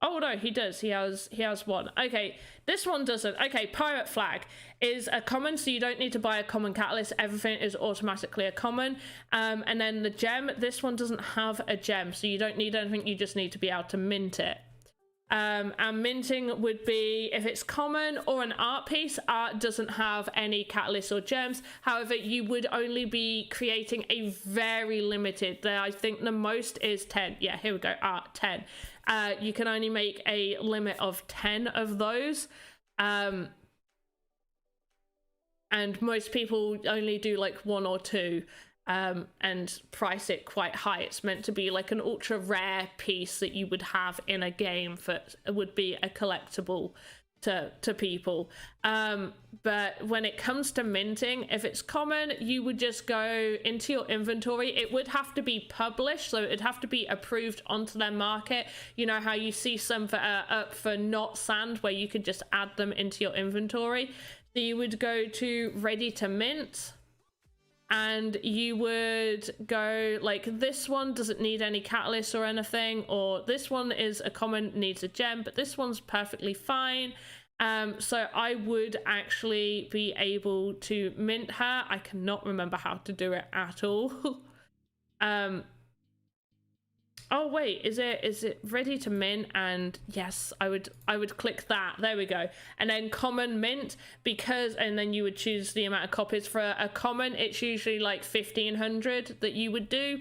Oh no, he does. He has one. Okay, this one doesn't. Okay, pirate flag is a common, so you don't need to buy a common catalyst. Everything is automatically a common. And then the gem, this one doesn't have a gem, so you don't need anything. You just need to be able to mint it. And minting would be if it's common or an art piece. Art doesn't have any catalysts or gems. However, you would only be creating a very limited. I think the most is 10. Yeah, here we go. Art 10. You can only make a limit of 10 of those. And most people only do like 1 or 2 and price it quite high. It's meant to be like an ultra rare piece that you would have in a game that would be a collectible to people. But when it comes to minting, if it's common, you would just go into your inventory. It would have to be published, so it'd have to be approved onto their market. You know how you see some that are up for not sand, where you could just add them into your inventory. So you would go to ready to mint, and you would go like, this one doesn't need any catalyst or anything, or this one is a common, needs a gem, but this one's perfectly fine. So I would actually be able to mint her. I cannot remember how to do it at all. Oh wait, is it ready to mint? And yes, I would click that. There we go. And then common mint, because, and then you would choose the amount of copies for a common. It's usually like 1,500 that you would do.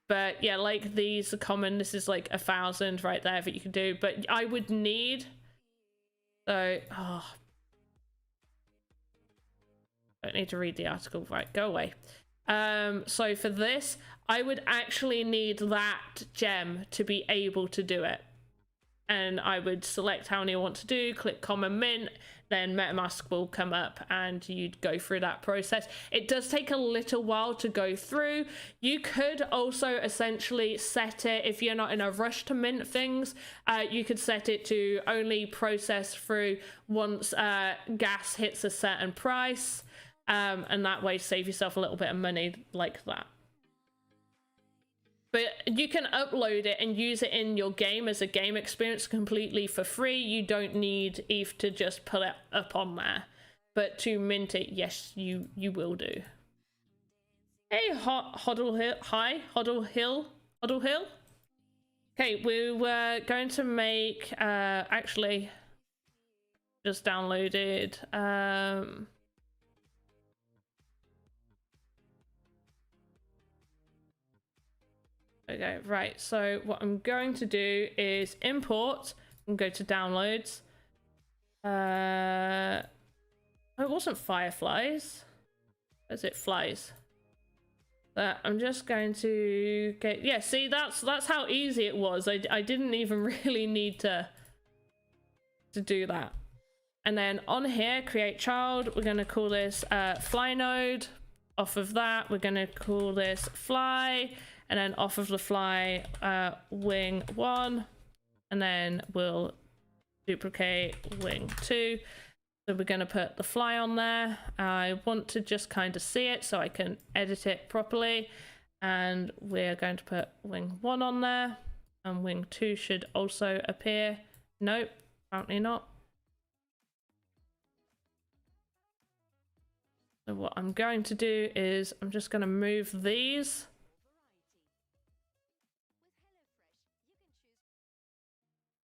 But yeah, like these are common. This is like 1,000 right there that you can do. But I would need, so, oh, I don't need to read the article. Right, go away. So for this, I would actually need that gem to be able to do it. And I would select how many I want to do, click common mint, then MetaMask will come up and you'd go through that process. It does take a little while to go through. You could also essentially set it, if you're not in a rush to mint things, you could set it to only process through once gas hits a certain price. And that way save yourself a little bit of money like that. But you can upload it and use it in your game as a game experience completely for free. You don't need ETH to just put it up on there. But to mint it, yes, you will do. Hey, Hoddle Hill. Hi, Hoddle Hill. Hoddle Hill. Okay, we were going to make, actually, just downloaded, okay, right, so what I'm going to do is import and go to downloads. It wasn't fireflies. Is it flies? That I'm just going to get, yeah, see, that's how easy it was. I didn't even really need to do that. And then on here, create child, we're going to call this fly node. Off of that, we're going to call this fly, and then off of the fly, wing 1, and then we'll duplicate wing 2. So we're going to put the fly on there. I want to just kind of see it so I can edit it properly. And we're going to put wing 1 on there, and wing 2 should also appear. Nope, apparently not. So what I'm going to do is I'm just going to move these.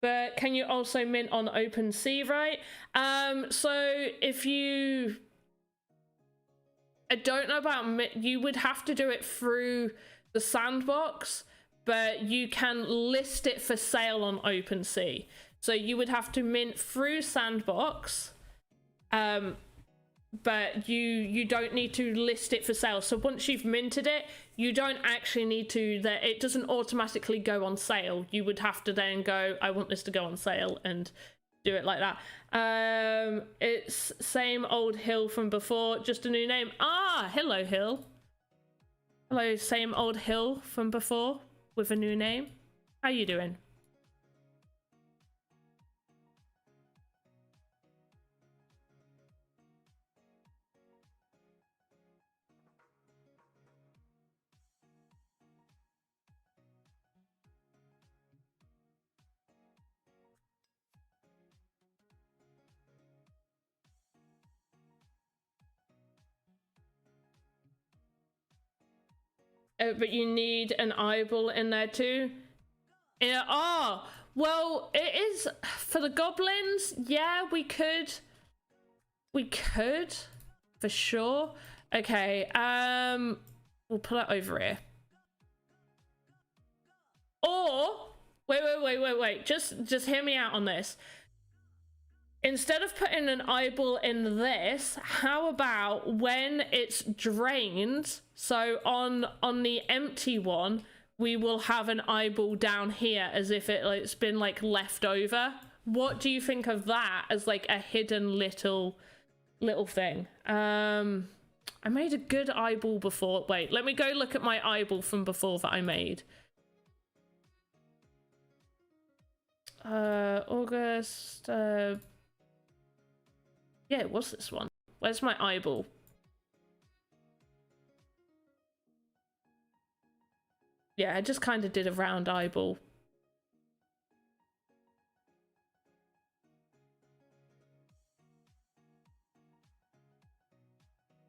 But can you also mint on OpenSea, right? So if you... I don't know about... You would have to do it through the Sandbox, but you can list it for sale on OpenSea. So you would have to mint through Sandbox, but you don't need to list it for sale. So once you've minted it, you don't actually need to, that it doesn't automatically go on sale. You would have to then go, I want this to go on sale, and do it like that. It's same old Hill from before, just a new name. Ah, hello Hill. Hello, same old Hill from before with a new name. How you doing? But you need an eyeball in there too. Yeah. Oh, well, it is for the goblins. Yeah, we could for sure. Okay. We'll put it over here. Or wait. Just hear me out on this. Instead of putting an eyeball in this, how about when it's drained, so on the empty one, we will have an eyeball down here as if it's been like left over. What do you think of that as like a hidden little thing? I made a good eyeball before. Wait, let me go look at my eyeball from before that I made. August, yeah, it was this one. Where's my eyeball? Yeah, I just kind of did a round eyeball.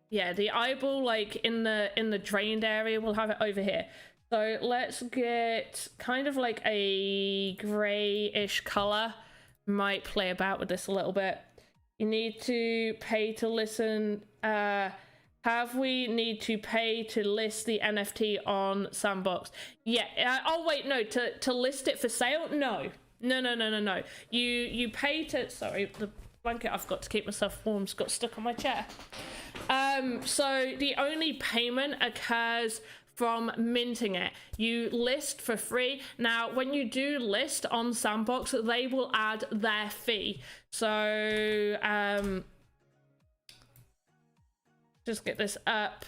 Yeah, the eyeball, like in the drained area, we'll have it over here. So let's get kind of like a grayish color. Might play about with this a little bit. You need to pay to listen. Have we need to pay to list the NFT on Sandbox? Yeah. Oh wait, no. To list it for sale? No. You pay to. Sorry, the blanket I've got to keep myself warm's got stuck on my chair. So the only payment occurs from minting it. You list for free. Now, when you do list on Sandbox, they will add their fee. So, just get this up.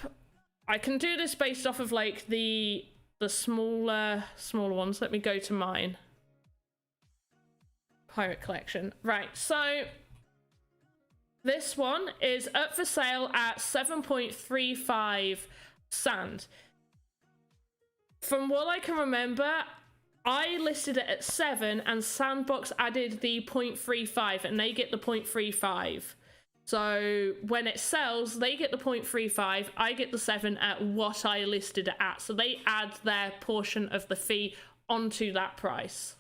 I can do this based off of like the smaller ones. Let me go to mine. Pirate Collection. Right, so this one is up for sale at 7.35 sand. From what I can remember, I listed it at 7 and Sandbox added the 0.35 and they get the 0.35. So when it sells, they get the 0.35, I get the 7 at what I listed it at. So they add their portion of the fee onto that price.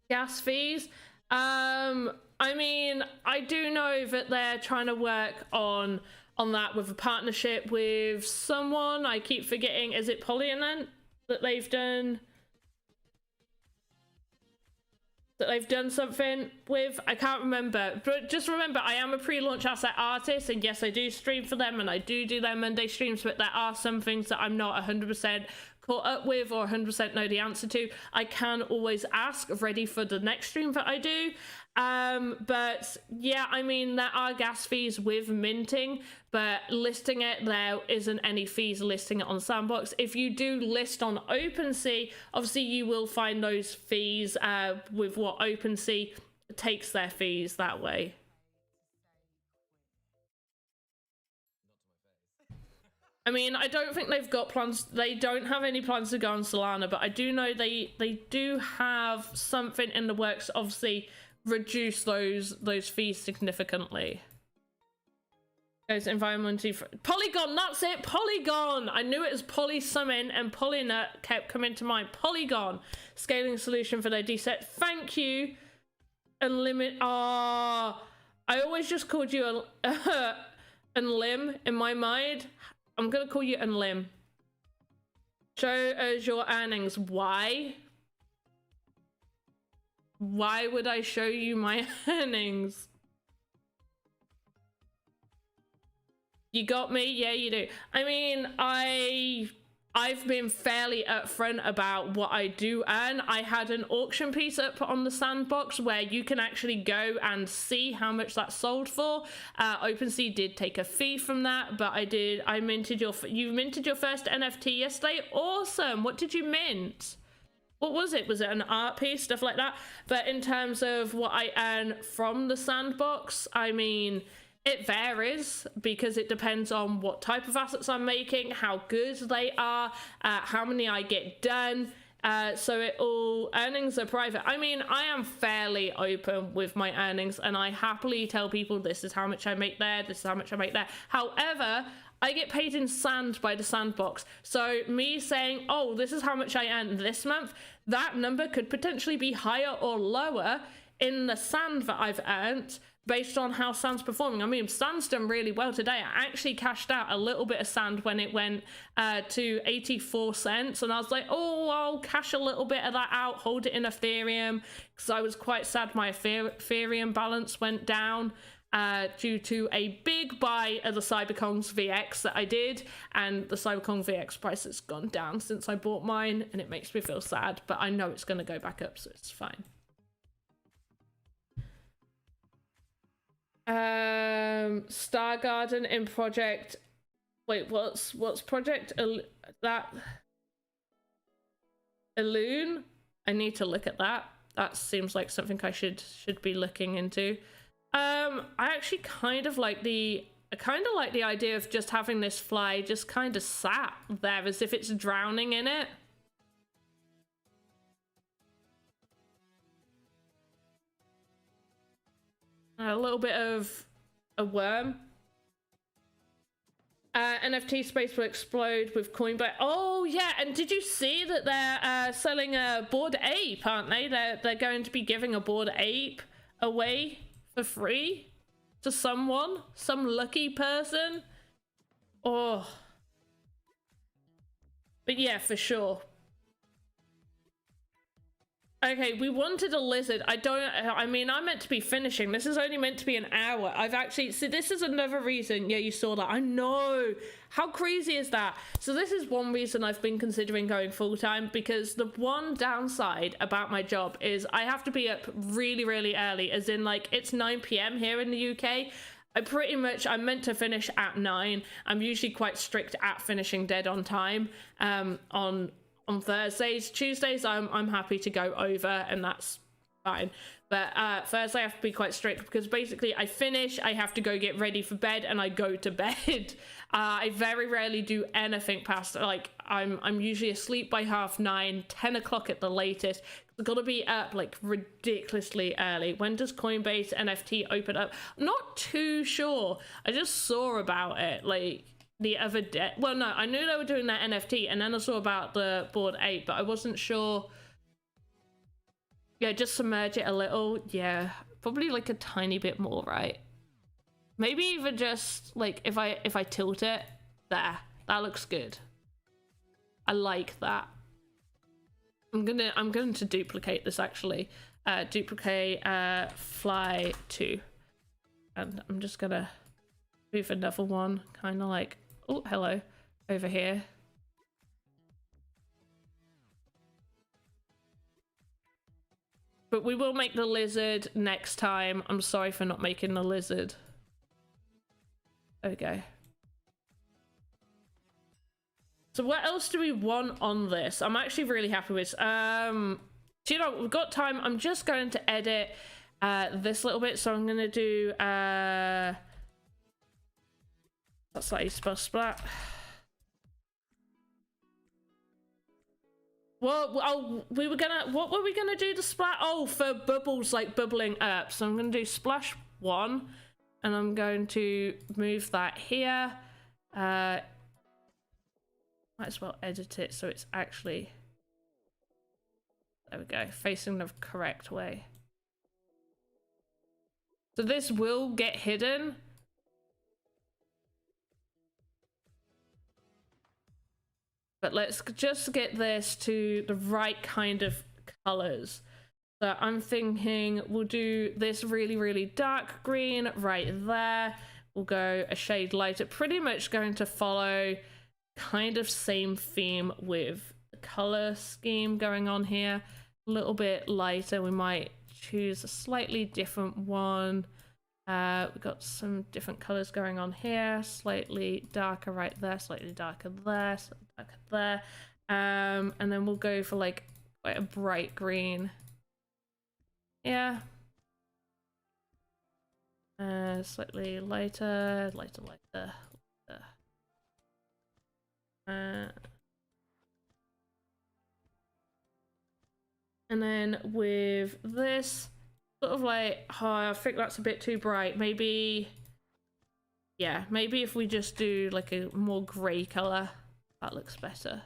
Gas fees. I mean, I do know that they're trying to work on on that with a partnership with someone. I keep forgetting, is it Polyant that they've done something with? I can't remember, but just remember I am a pre-launch asset artist, and yes, I do stream for them and I do their Monday streams, but there are some things that I'm not 100% caught up with or 100% know the answer to. I can always ask ready for the next stream that I do. But yeah, I mean, there are gas fees with minting, but listing it, there isn't any fees listing it on Sandbox. If you do list on OpenSea, obviously you will find those fees with what OpenSea takes their fees that way. I mean, I don't think they've got plans. They don't have any plans to go on Solana, but I do know they do have something in the works. Obviously, reduce those fees significantly. Goes environmentally Polygon. That's it. Polygon. I knew it was Poly Summon and Polynut kept coming to mind. Polygon scaling solution for their DSET. Thank you. Unlimit. Ah, I always just called you Unlim in my mind. I'm gonna call you Unlim. Show us your earnings. Why? Why would I show you my earnings? You got me? Yeah, you do. I mean, I've been fairly upfront about what I do earn. I had an auction piece up on the Sandbox where you can actually go and see how much that sold for. OpenSea did take a fee from that, but you minted your first NFT yesterday. Awesome. What did you mint? What was it? Was it an art piece? Stuff like that. But in terms of what I earn from the Sandbox, I mean, it varies because it depends on what type of assets I'm making, how good they are, how many I get done. So earnings are private. I mean, I am fairly open with my earnings and I happily tell people this is how much I make there, this is how much I make there. However, I get paid in sand by the Sandbox. So me saying, oh, this is how much I earned this month, that number could potentially be higher or lower in the sand that I've earned based on how sand's performing. I mean, sand's done really well today. I actually cashed out a little bit of sand when it went to 84 cents. And I was like, oh, I'll cash a little bit of that out, hold it in Ethereum. Because I was quite sad my Ethereum balance went down due to a big buy of the Cyberkongs VX that I did. And the Cyberkong VX price has gone down since I bought mine. And it makes me feel sad. But I know it's going to go back up, so it's fine. Star Garden in Project. Wait, what's Project that Elune? I need to look at that. That seems like something I should be looking into. I actually kind of like the idea of just having this fly just kind of sat there as if it's drowning in it. A little bit of a worm. NFT space will explode with Coinbase. Oh yeah, and did you see that they're selling a Bored Ape, aren't they? They're going to be giving a Bored Ape away for free to some lucky person. Oh, but yeah, for sure. Okay, we wanted a lizard. I mean, I'm meant to be finishing. This is only meant to be an hour. I've actually, see, this is another reason. Yeah, you saw that. I know. How crazy is that? So this is one reason I've been considering going full-time, because the one downside about my job is I have to be up really, really early, as in like it's 9 p.m. here in the UK. I'm meant to finish at 9. I'm usually quite strict at finishing dead on time on Thursdays. Tuesdays I'm happy to go over and that's fine, but Thursday I have to be quite strict because basically I finish, I have to go get ready for bed and I go to bed. I very rarely do anything past, like I'm usually asleep by 9:30, 10 o'clock at the latest. I've got to be up like ridiculously early. When does Coinbase NFT open up? I'm not too sure. I just saw about it like the other day. Well, no, I knew they were doing that NFT and then I saw about the Bored Ape, but I wasn't sure. Yeah, just submerge it a little. Yeah, probably like a tiny bit more, right? Maybe even just like if I tilt it there, that looks good. I like that. I'm going to duplicate this actually. Duplicate fly 2, and I'm just gonna move another one, kind of like, oh hello, over here. But we will make the lizard next time. I'm sorry for not making the lizard. There we go. So what else do we want on this? I'm actually really happy with. So, you know, we've got time. I'm just going to edit this little bit. So I'm going to do that's how you spell splat. Well, we were gonna, what were we gonna do the splat? Oh, for bubbles, like bubbling up. So I'm gonna do splash 1, and I'm going to move that here. Might as well edit it so it's actually, there we go, facing the correct way. So this will get hidden. But let's just get this to the right kind of colors. So I'm thinking we'll do this really, really dark green right there. We'll go a shade lighter, pretty much going to follow kind of same theme with the color scheme going on here. A little bit lighter, we might choose a slightly different one. We've got some different colors going on here, slightly darker right there, slightly darker there, slightly darker there. And then we'll go for like quite a bright green. Yeah. Slightly lighter, lighter. And then with this, sort of like, oh, I think that's a bit too bright. Maybe, yeah, maybe if we just do like a more grey colour, that looks better.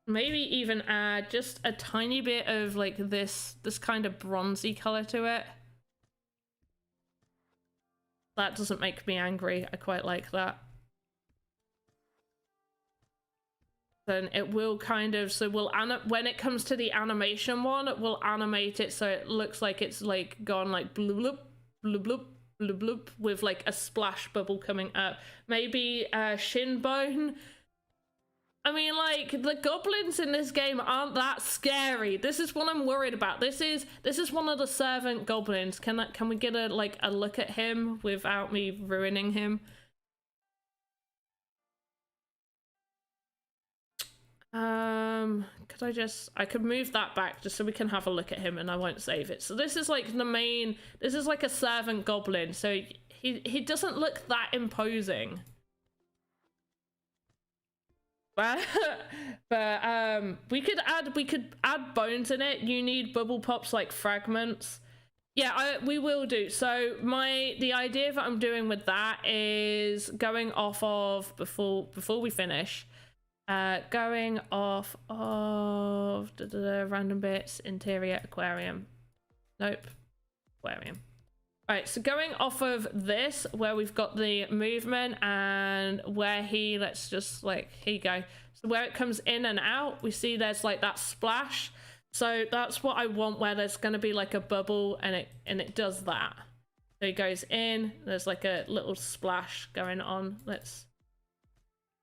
Maybe even add just a tiny bit of like this kind of bronzy colour to it. That doesn't make me angry. I quite like that. Then it will kind of, so we'll when it comes to the animation one, we'll animate it so it looks like it's like gone like bloop bloop bloop bloop bloop bloop with like a splash bubble coming up. Maybe shin bone. I mean, like, the goblins in this game aren't that scary. This is what I'm worried about. This is one of the servant goblins. Can we get a look at him without me ruining him? I could move that back just so we can have a look at him and I won't save it. So this is like the main, this is like a servant goblin. So he doesn't look that imposing. But we could add bones in it. You need bubble pops like fragments. Yeah, we will do. So the idea that I'm doing with that is going off of before we finish. Going off of random bits, interior, aquarium. Nope, aquarium. Right, so going off of this, where we've got the movement and where let's just like, here you go. So where it comes in and out, we see there's like that splash. So that's what I want, where there's going to be like a bubble and it does that. So it goes in, there's like a little splash going on. Let's,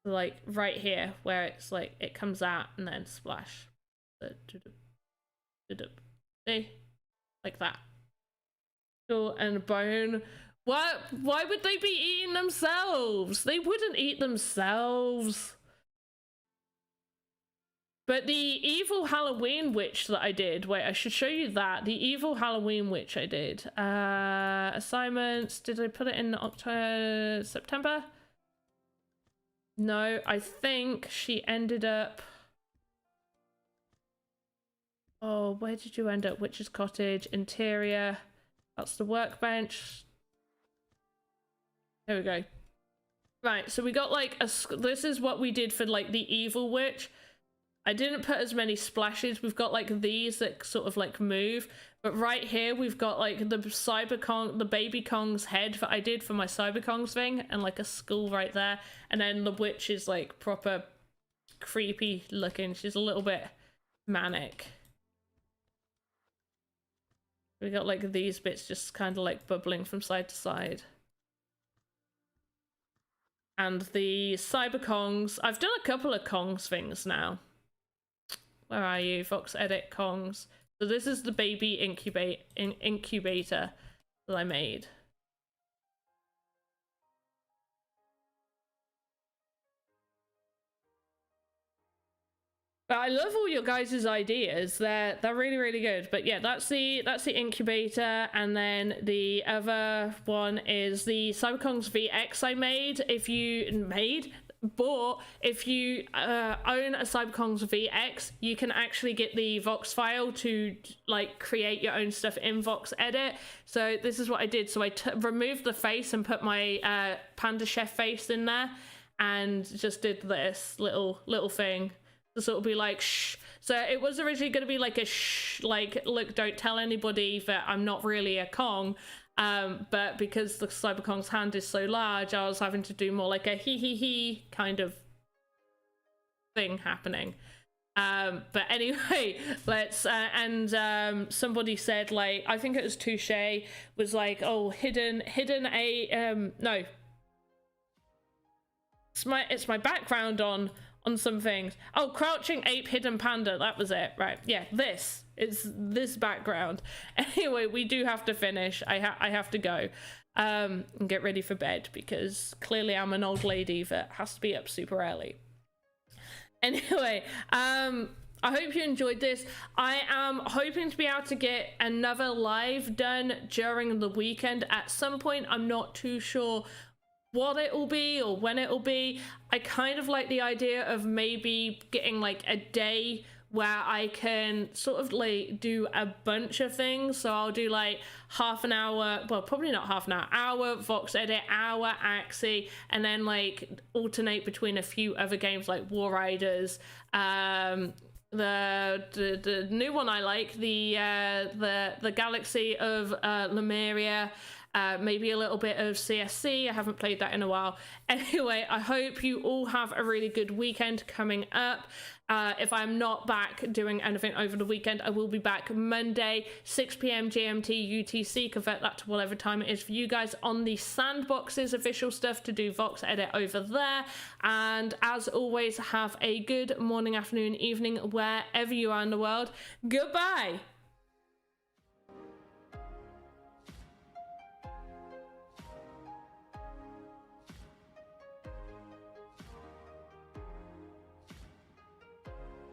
like right here where it's like it comes out and then splash. See? Like that. Cool. And bone. Why would they be eating themselves? They wouldn't eat themselves. But the evil Halloween witch that I did, wait, I should show you that. The evil Halloween witch I did. Assignments, did I put it in October, September? No, I think she ended up... Oh, where did you end up? Witch's Cottage, interior. That's the workbench. There we go. Right, so we got like this is what we did for like the evil witch. I didn't put as many splashes. We've got like these that sort of like move, but right here we've got like the baby Kong's head that I did for my Cyber Kong's thing, and like a skull right there, and then the witch is like proper creepy looking. She's a little bit manic. We got like these bits just kind of like bubbling from side to side. And the Cyber Kongs, I've done a couple of Kongs things now. Where are you? Voxedit Kongs. So this is the baby incubator that I made. But I love all your guys' ideas. They're really, really good. But yeah, that's the incubator, and then the other one is the Cyberkongs VX I made. If you own a Cyberkongs VX, you can actually get the Vox file to like create your own stuff in Voxedit. So this is what I did. So I removed the face and put my Panda Chef face in there, and just did this little thing. So it'll be like shh. So it was originally going to be like a shh, like look, don't tell anybody that I'm not really a Kong. But because the Cyber Kong's hand is so large, I was having to do more like a he kind of thing happening. But anyway, let's somebody said, like, I think it was Touche, was like, oh, hidden a no, it's my background on some things. Oh, crouching ape, hidden panda, that was it, right? Yeah, this is this background. Anyway, we do have to finish. I have to go and get ready for bed, because clearly I'm an old lady that has to be up super early. Anyway, I hope you enjoyed this. I am hoping to be able to get another live done during the weekend at some point. I'm not too sure what it will be or when it will be. I kind of like the idea of maybe getting like a day where I can sort of like do a bunch of things. So I'll do like half an hour, well, probably not half an hour Voxedit, hour Axie, and then like alternate between a few other games like War Riders, the new one I like, the Galaxy of Lemuria, maybe a little bit of CSC. I haven't played that in a while. Anyway, I hope you all have a really good weekend coming up. If I'm not back doing anything over the weekend, I will be back Monday, 6 p.m. GMT UTC. Convert that to whatever time it is for you guys on the Sandbox's official stuff to do Voxedit over there. And as always, have a good morning, afternoon, evening, wherever you are in the world. Goodbye.